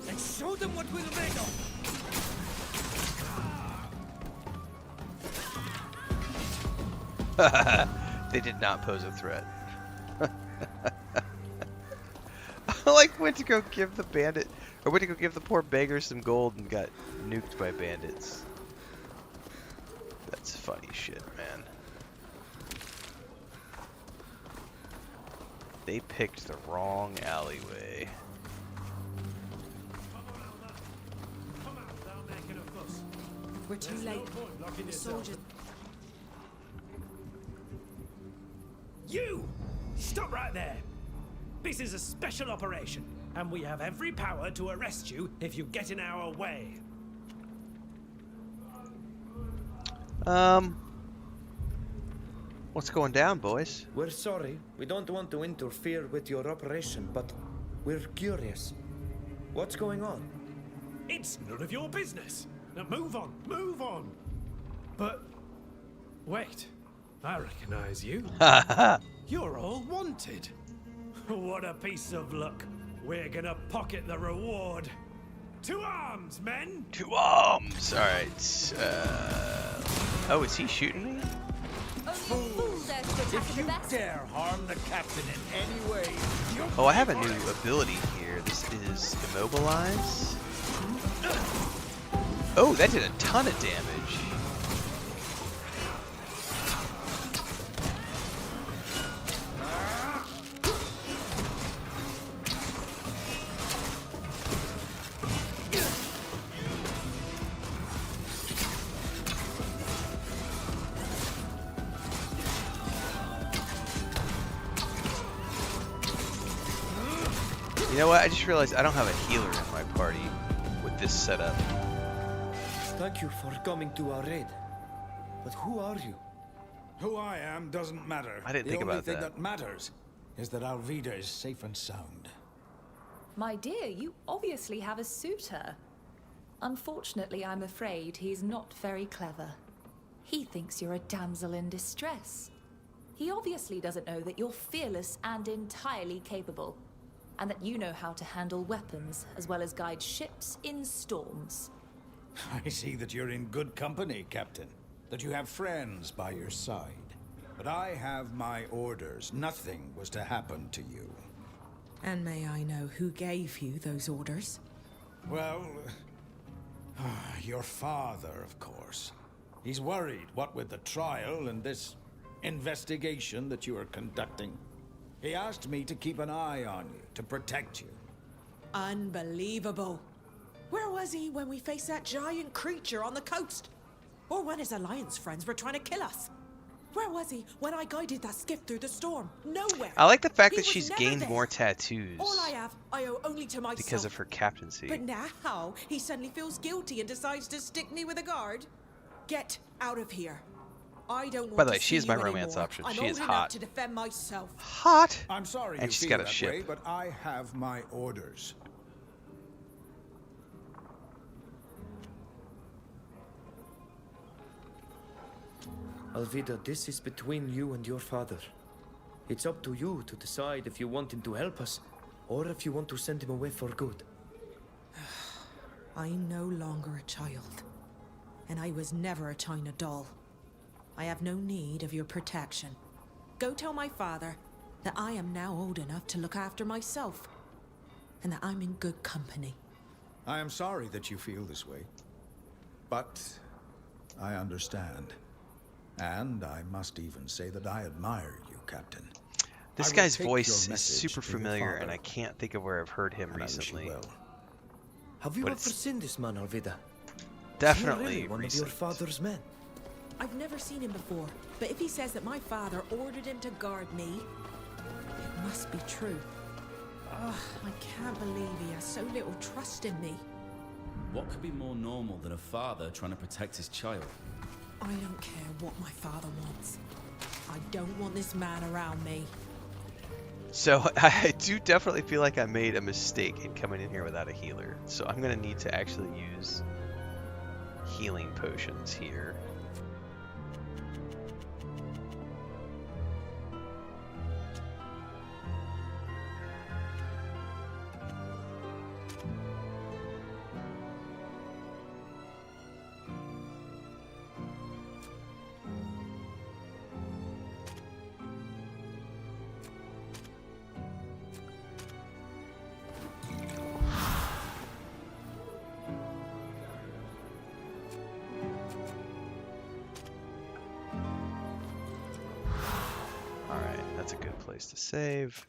Let's show them what we're made of. They did not pose a threat. I like went to go give the bandit, or went to go give the poor beggar some gold and got nuked by bandits. That's funny shit, man. They picked the wrong alleyway. We're too late. The soldiers. You! Stop right there! This is a special operation, and we have every power to arrest you if you get in our way. What's going down, boys? We're sorry. We don't want to interfere with your operation, but we're curious. What's going on? It's none of your business. Now move on, move on. But wait, I recognize you. You're all wanted. What a piece of luck. We're gonna pocket the reward. To arms, men! To arms! Alright. Oh, is he shooting me? If you dare harm the captain in any way, Oh, I have a new ability here. This is Immobilize. Oh, that did a ton of damage. You know what? I just realized I don't have a healer in my party with this setup. Thank you for coming to our aid. But who are you? Who I am doesn't matter. I didn't think about The only that. thing that matters is that Alvida is safe and sound. My dear, you obviously have a suitor. Unfortunately, I'm afraid he's not very clever. He thinks you're a damsel in distress. He obviously doesn't know that you're fearless and entirely capable, and that you know how to handle weapons as well as guide ships in storms. I see that you're in good company, Captain. That you have friends by your side. But I have my orders. Nothing was to happen to you. And may I know who gave you those orders? Well, your father, of course. He's worried, what with the trial and this investigation that you are conducting. He asked me to keep an eye on you, to protect you. Unbelievable. Where was he when we faced that giant creature on the coast? Or when his alliance friends were trying to kill us? Where was he when I guided that skiff through the storm? Nowhere. I like the fact He that was she's never gained there. more tattoos All I have, I owe only to myself. because of her captaincy. But now, he suddenly feels guilty and decides to stick me with a guard? Get out of here. I don't want By the way, to she is see my you romance anymore. option. I'm She old is enough hot. to defend myself. Hot? I'm sorry And you she's feel got a that ship. way, but I have my orders. Alvida, this is between you and your father. It's up to you to decide if you want him to help us, or if you want to send him away for good. I'm no longer a child. And I was never a china doll. I have no need of your protection. Go tell my father that I am now old enough to look after myself, and that I'm in good company. I am sorry that you feel this way, but I understand. And I must even say that I admire you, Captain. This guy's voice is super familiar, and I can't think of where I've heard him recently. Have you But ever it's seen this man, Alvida? definitely Is he really one of your recent. father's men? I've never seen him before, but if he says that my father ordered him to guard me, it must be true. Ugh, I can't believe he has so little trust in me. What could be more normal than a father trying to protect his child? I don't care what my father wants. I don't want this man around me. So I do definitely feel like I made a mistake in coming in here without a healer. So I'm going to need to actually use healing potions here. That's a good place to save.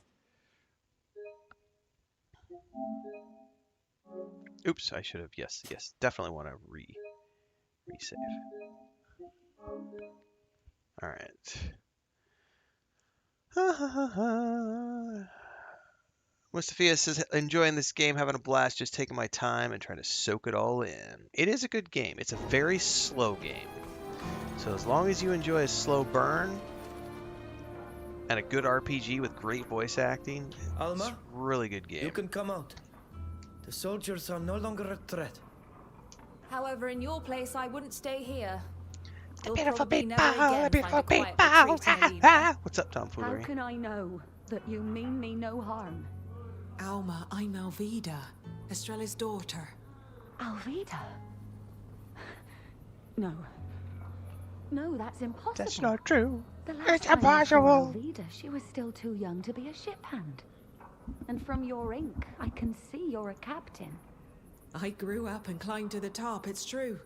Oops, I should have, yes, definitely want to resave. All right. Mustafia says, enjoying this game, having a blast, just taking my time and trying to soak it all in. It is a good game. It's a very slow game. So as long as you enjoy a slow burn and a good RPG with great voice acting, Alma, it's a really good game. you can come out. The soldiers are no longer a threat. However, in your place, I wouldn't stay here. You'll beautiful probably people, never again beautiful find a quiet retreat in Olima. What's up, How tomfoolery? can I know that you mean me no harm? Alma, I'm Alvida, Estrella's daughter. Alvida? No. No, that's impossible. That's not true. The last It's time I saw impossible. Alvida, she was still too young to be a ship hand. And from your ink, I can see you're a captain. I grew up and climbed to the top, it's true.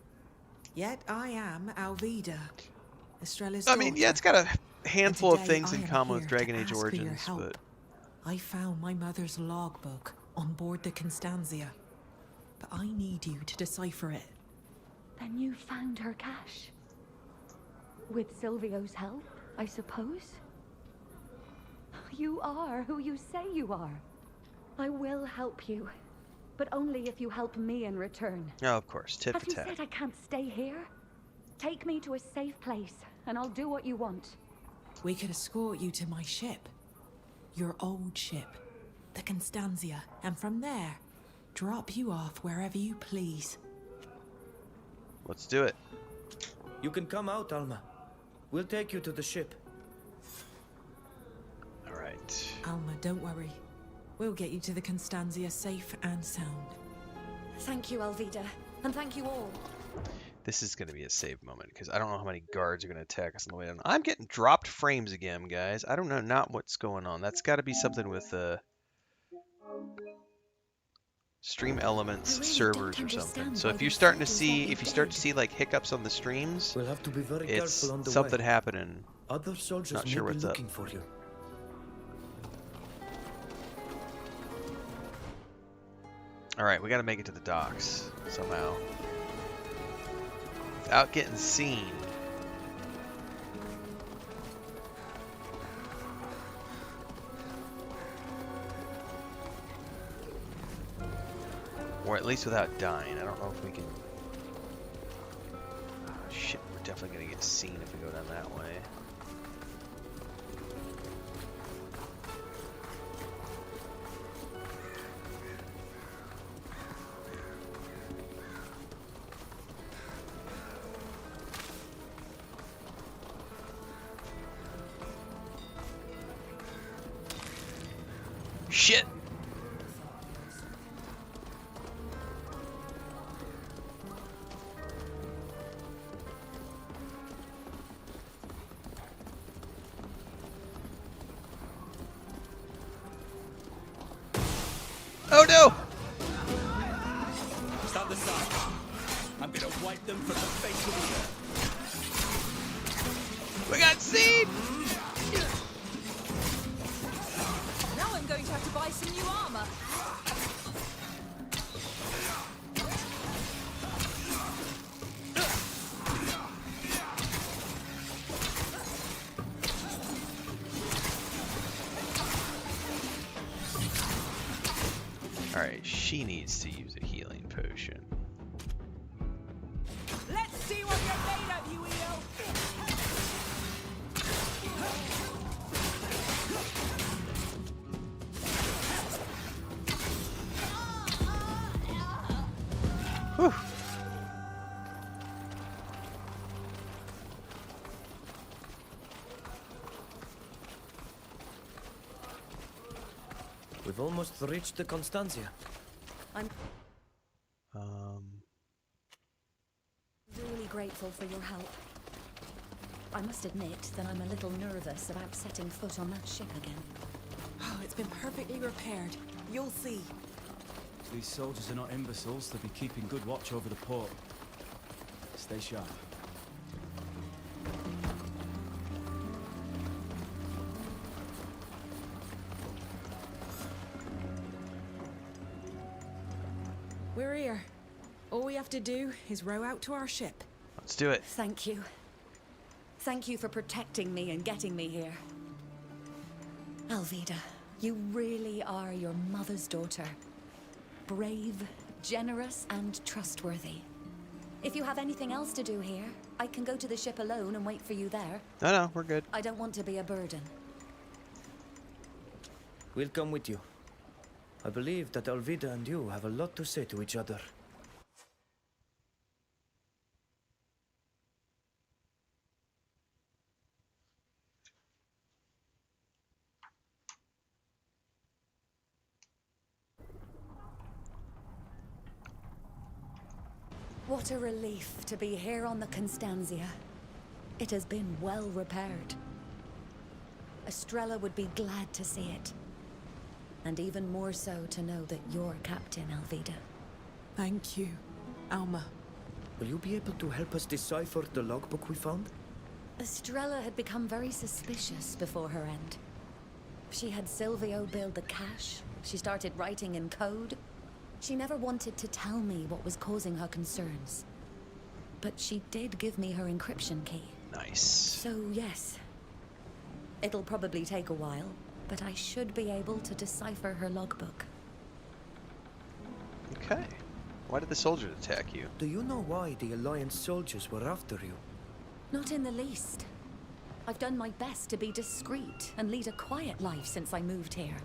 Yet I am Alvida, Estrella's daughter. I mean, yeah, it's got a handful of today things I in am common with here to Dragon Age ask for your Origins, help. but I found my mother's logbook on board the Constantia, but I need you to decipher it. Then you found her cache. With Silvio's help, I suppose? You are who you say you are. I will help you, but only if you help me in return. oh, of course, tit Have for you tat. said I can't stay here? Take me to a safe place, and I'll do what you want. We could escort you to my ship. Your old ship, the Constantia, and from there, drop you off wherever you please. Let's do it. You can come out, Alma. We'll take you to the ship. All right. Alma, don't worry. We'll get you to the Constantia safe and sound. Thank you, Alvida. And thank you all. This is going to be a save moment because I don't know how many guards are going to attack us on the way down. I'm getting dropped frames again, guys. I don't know not what's going on. That's got to be something with stream elements, really servers, don't or something. understand So why if you these starting to soldiers see, want me if you start to dead. see like hiccups on the streams, We'll have to be very it's careful on the something way. happening. Other soldiers Not may sure be what's up. looking for you. All right, we got to make it to the docks somehow without getting seen. Or at least without dying. I don't know if we can... Oh, shit, we're definitely going to get seen if we go down that way. Shit! wipe them from the face of the earth. We got seed! Now I'm going to have to buy some new armor. Alright, she needs to use a healing potion. Let's see what you're made of, you eel! Whew. We've almost reached the Constantia. I'm Um, really grateful for your help. I must admit that I'm a little nervous about setting foot on that ship again. Oh, it's been perfectly repaired. You'll see. These soldiers are not imbeciles. They'll be keeping good watch over the port. Stay sharp. We're here. All we have to do is row out to our ship. let's do it. Thank you. Thank you for protecting me and getting me here. Alvida, you really are your mother's daughter. Brave, generous, and trustworthy. If you have anything else to do here, I can go to the ship alone and wait for you there. No, we're good. I don't want to be a burden. We'll come with you. I believe that Alvida and you have a lot to say to each other. What a relief to be here on the Constantia. It has been well repaired. Estrella would be glad to see it. And even more so to know that you're Captain Alvida. Thank you, Alma. Will you be able to help us decipher the logbook we found? Estrella had become very suspicious before her end. She had Silvio build the cache. She started writing in code. She never wanted to tell me what was causing her concerns. But she did give me her encryption key. Nice. So yes. It'll probably take a while, but I should be able to decipher her logbook. Okay. Why did the soldiers attack you? Do you know why the Alliance soldiers were after you? Not in the least. I've done my best to be discreet and lead a quiet life since I moved here.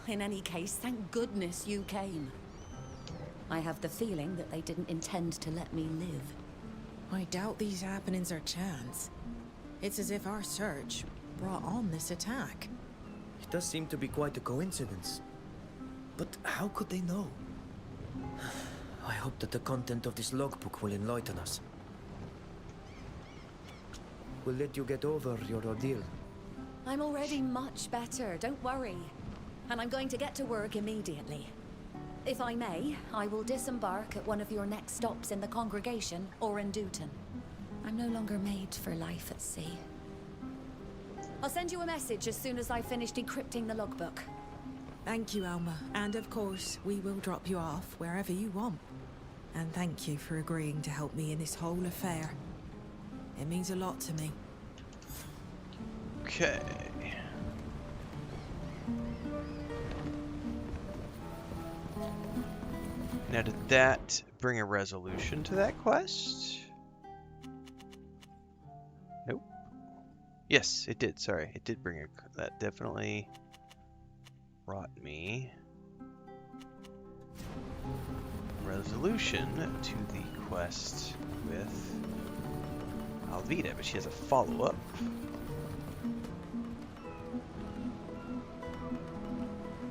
In any case, thank goodness you came. I have the feeling that they didn't intend to let me live. I doubt these happenings are chance. It's as if our search brought on this attack. It does seem to be quite a coincidence. But how could they know? I hope that the content of this logbook will enlighten us. We'll let you get over your ordeal. I'm already much better, don't worry. And I'm going to get to work immediately. If I may, I will disembark at one of your next stops in the congregation or in Dutton. I'm no longer made for life at sea. I'll send you a message as soon as I've finished decrypting the logbook. Thank you, Alma. And of course, we will drop you off wherever you want. And thank you for agreeing to help me in this whole affair. It means a lot to me. Okay. Now, did that bring a resolution to that quest? Nope. Yes, it did. Sorry, it did bring a... That definitely brought me resolution to the quest with Alvida, but she has a follow-up.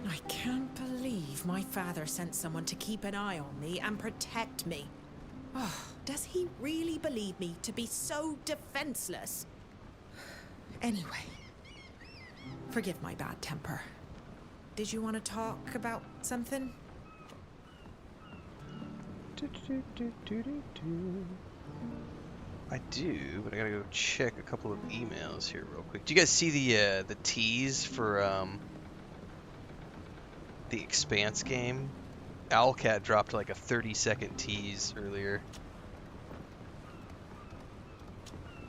I can't believe my father sent someone to keep an eye on me and protect me. Oh, does he really believe me to be so defenseless? Anyway, forgive my bad temper. Did you want to talk about something? I do, but I gotta go check a couple of emails here real quick. Do you guys see the tease for the Expanse game? Owlcat dropped like a 30-second tease earlier.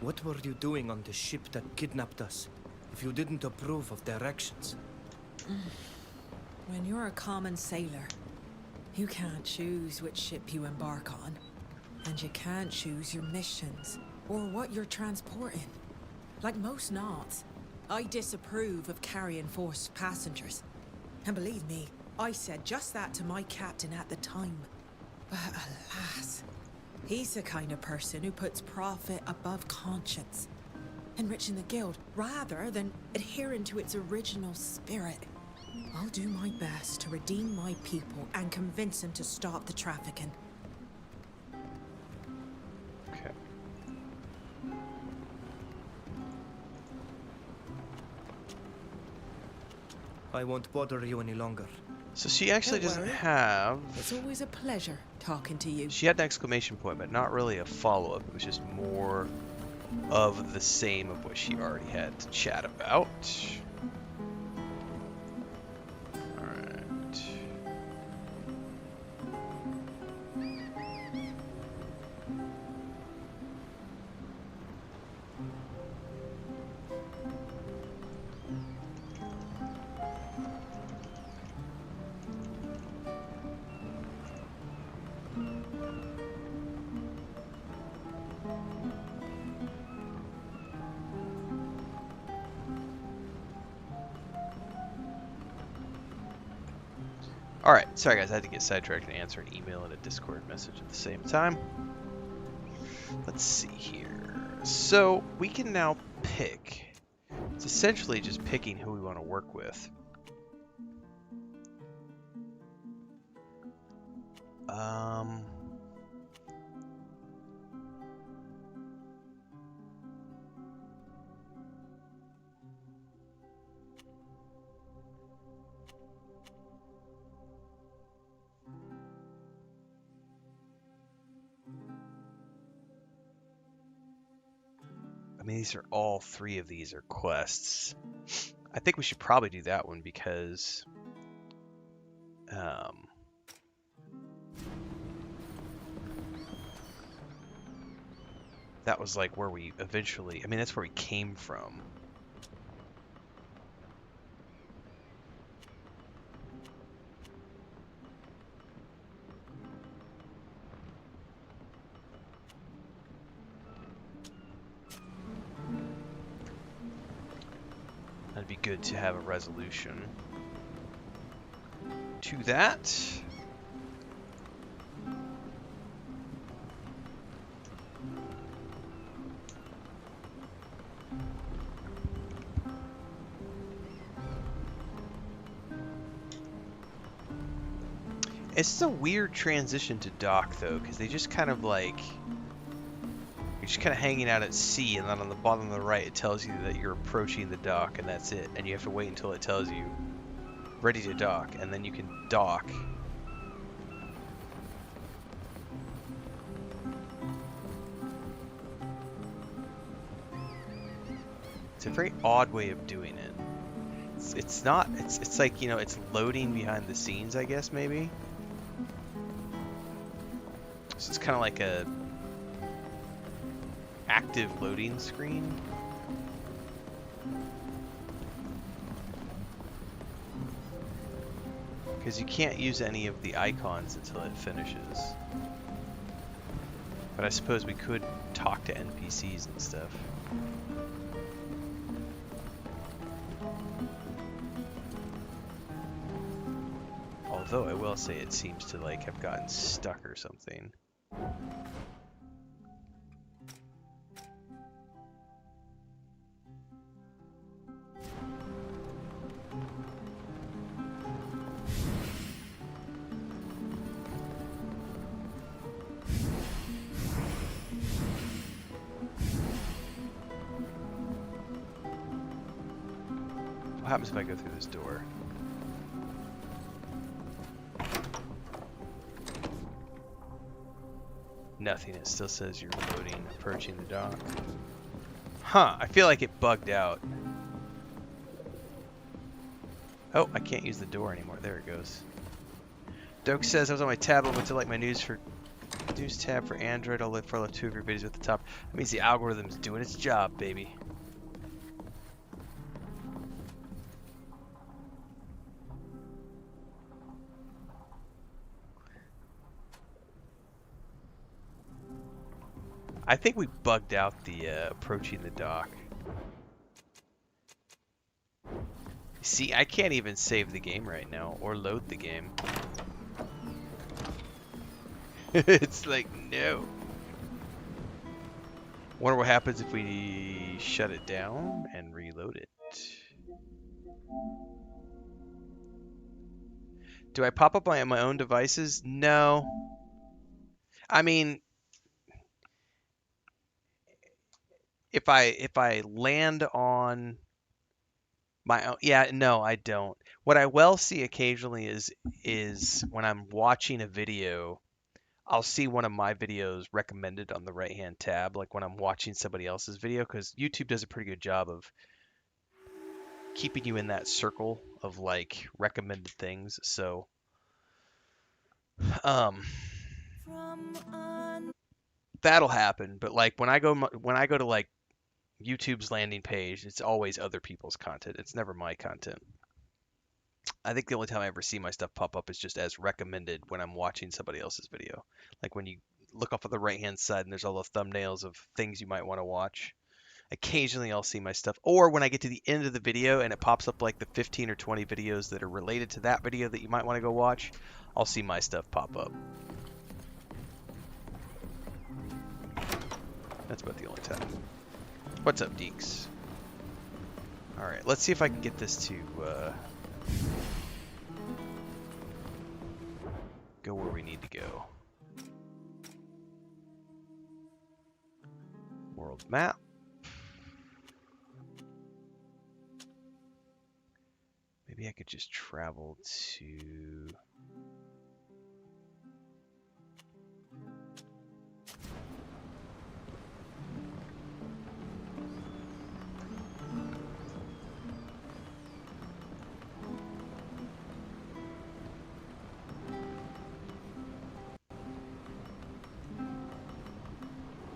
What were you doing on the ship that kidnapped us, if you didn't approve of their actions? When you're a common sailor, you can't choose which ship you embark on. And you can't choose your missions, or what you're transporting. Like most knots, I disapprove of carrying forced passengers. And believe me, I said just that to my captain at the time. But alas, he's the kind of person who puts profit above conscience, enriching the guild rather than adhering to its original spirit. I'll do my best to redeem my people and convince them to stop the trafficking. Okay. I won't bother you any longer. So she actually Don't doesn't worry. have... It's always a pleasure talking to you. She had an exclamation point, but not really a follow-up. It was just more of the same of what she already had to chat about. Alright. Alright, sorry guys, I had to get sidetracked and answer an email and a Discord message at the same time. Let's see here. So, we can now pick. It's essentially just picking who we want to work with. I mean, these are all three of these are quests. I think we should probably do that one because that was like where we eventually, I mean, that's where we came from. That'd be good to have a resolution to that. It's a weird transition to dock though, because they just kind of like, you're just kind of hanging out at sea, and then on the bottom of the right it tells you that you're approaching the dock, and that's it. And you have to wait until it tells you ready to dock, and then you can dock. It's a very odd way of doing it. It's not, it's like, you know, it's loading behind the scenes, I guess, maybe. So it's kind of like a active loading screen. Because you can't use any of the icons until it finishes. But I suppose we could talk to NPCs and stuff. Although I will say it seems to like have gotten stuck or something. What happens if I go through this door? Nothing. It still says you're loading, approaching the dock. Huh, I feel like it bugged out. Oh, I can't use the door anymore. There it goes. Doak says I was on my tablet, went to like my news tab for Android. I'll look for 2 of your videos at the top. That means the algorithm's doing its job, baby. I think we bugged out the approaching the dock. See, I can't even save the game right now or load the game. It's like, no. Wonder what happens if we shut it down and reload it. Do I pop up on my own devices? No. I mean, if I land on my own, yeah, no, I don't. What I will see occasionally is when I'm watching a video, I'll see one of my videos recommended on the right-hand tab, like when I'm watching somebody else's video, because YouTube does a pretty good job of keeping you in that circle of like recommended things. So, that'll happen. But like when I go to like YouTube's landing page, it's always other people's content. It's never my content. I think the only time I ever see my stuff pop up is just as recommended when I'm watching somebody else's video. Like when you look off of the right-hand side and there's all the thumbnails of things you might want to watch. Occasionally I'll see my stuff. Or when I get to the end of the video and it pops up like the 15 or 20 videos that are related to that video that you might want to go watch, I'll see my stuff pop up. That's about the only time. What's up, Deeks? Alright, let's see if I can get this to go where we need to go. World map. Maybe I could just travel to...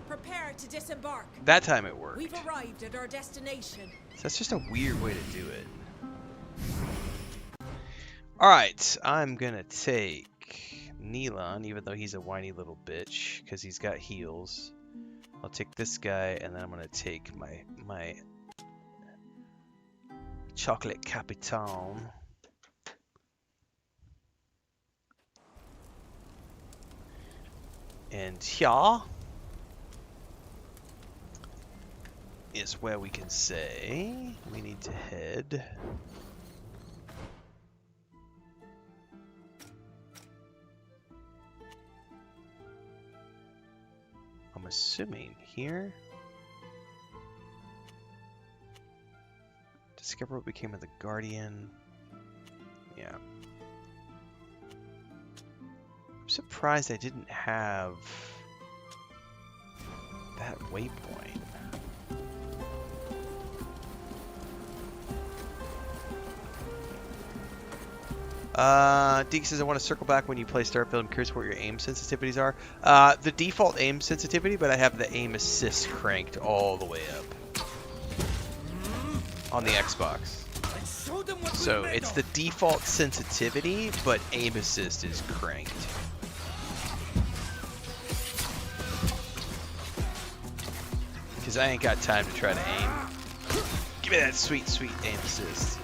Prepare to disembark. That time it worked. We've arrived at our destination. So that's just a weird way to do it. Alright, I'm gonna take Neelon, even though he's a whiny little bitch, because he's got heals. I'll take this guy, and then I'm gonna take my chocolate Capitan. And here is where we can say we need to head. I'm assuming here. Discover what became of the Guardian. Yeah. I'm surprised I didn't have that waypoint. Deke says, I want to circle back when you play Starfield. I'm curious what your aim sensitivities are. The default aim sensitivity, but I have the aim assist cranked all the way up on the Xbox. So it's the default sensitivity, but aim assist is cranked. Because I ain't got time to try to aim. Give me that sweet, sweet aim assist.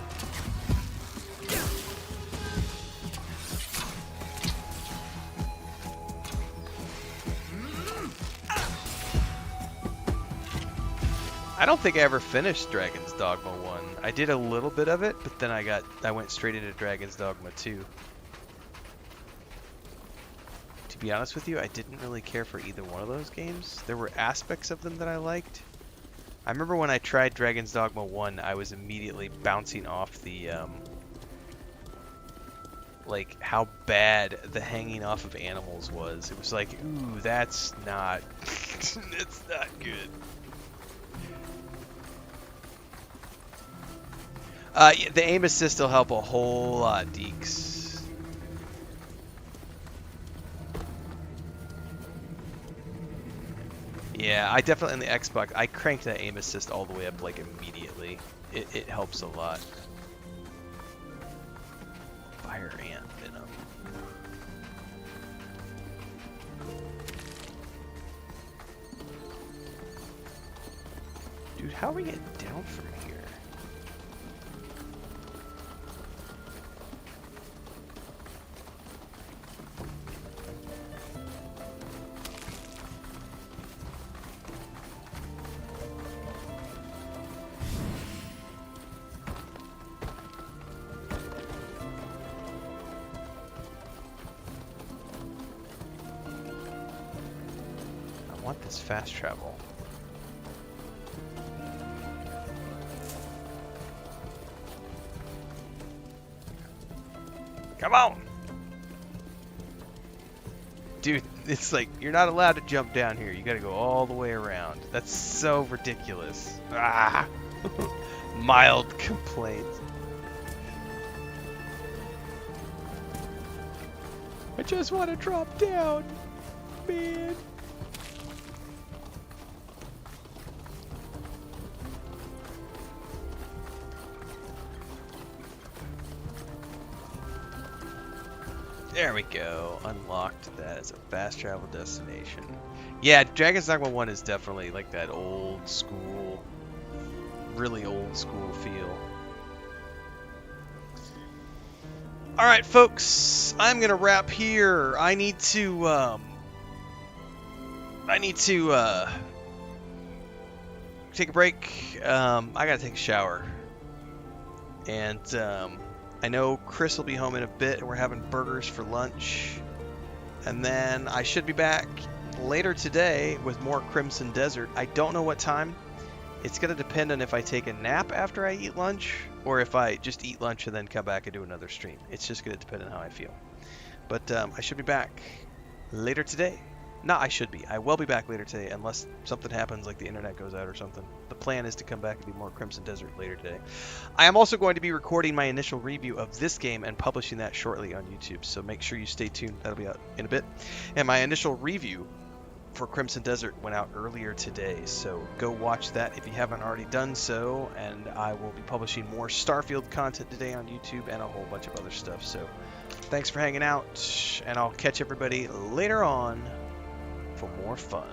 I don't think I ever finished Dragon's Dogma 1. I did a little bit of it, but then I went straight into Dragon's Dogma 2. To be honest with you, I didn't really care for either one of those games. There were aspects of them that I liked. I remember when I tried Dragon's Dogma 1, I was immediately bouncing off the like how bad the hanging off of animals was. It was like, ooh, that's not, it's not good. Yeah, the aim assist will help a whole lot, Deeks. Yeah, I definitely, in the Xbox, I cranked that aim assist all the way up, like, immediately. It helps a lot. Fire ant venom. Dude, how are we getting down from here? I want this fast travel. Come on! Dude, it's like, you're not allowed to jump down here. You gotta go all the way around. That's so ridiculous. Ah! Mild complaint. I just want to drop down, man. There we go. Unlocked that as a fast travel destination. Yeah, Dragon's Dogma 1 is definitely like that old school, really old school feel. Alright, folks. I'm going to wrap here. I need to take a break. I got to take a shower. And, I know Chris will be home in a bit, and we're having burgers for lunch. And then I should be back later today with more Crimson Desert. I don't know what time. It's going to depend on if I take a nap after I eat lunch, or if I just eat lunch and then come back and do another stream. It's just going to depend on how I feel. But I should be back later today. No, I should be. I will be back later today, unless something happens, like the internet goes out or something. The plan is to come back and do more Crimson Desert later today. I am also going to be recording my initial review of this game and publishing that shortly on YouTube, so make sure you stay tuned. That'll be out in a bit. And my initial review for Crimson Desert went out earlier today, so go watch that if you haven't already done so. And I will be publishing more Starfield content today on YouTube and a whole bunch of other stuff. So thanks for hanging out, and I'll catch everybody later on for more fun.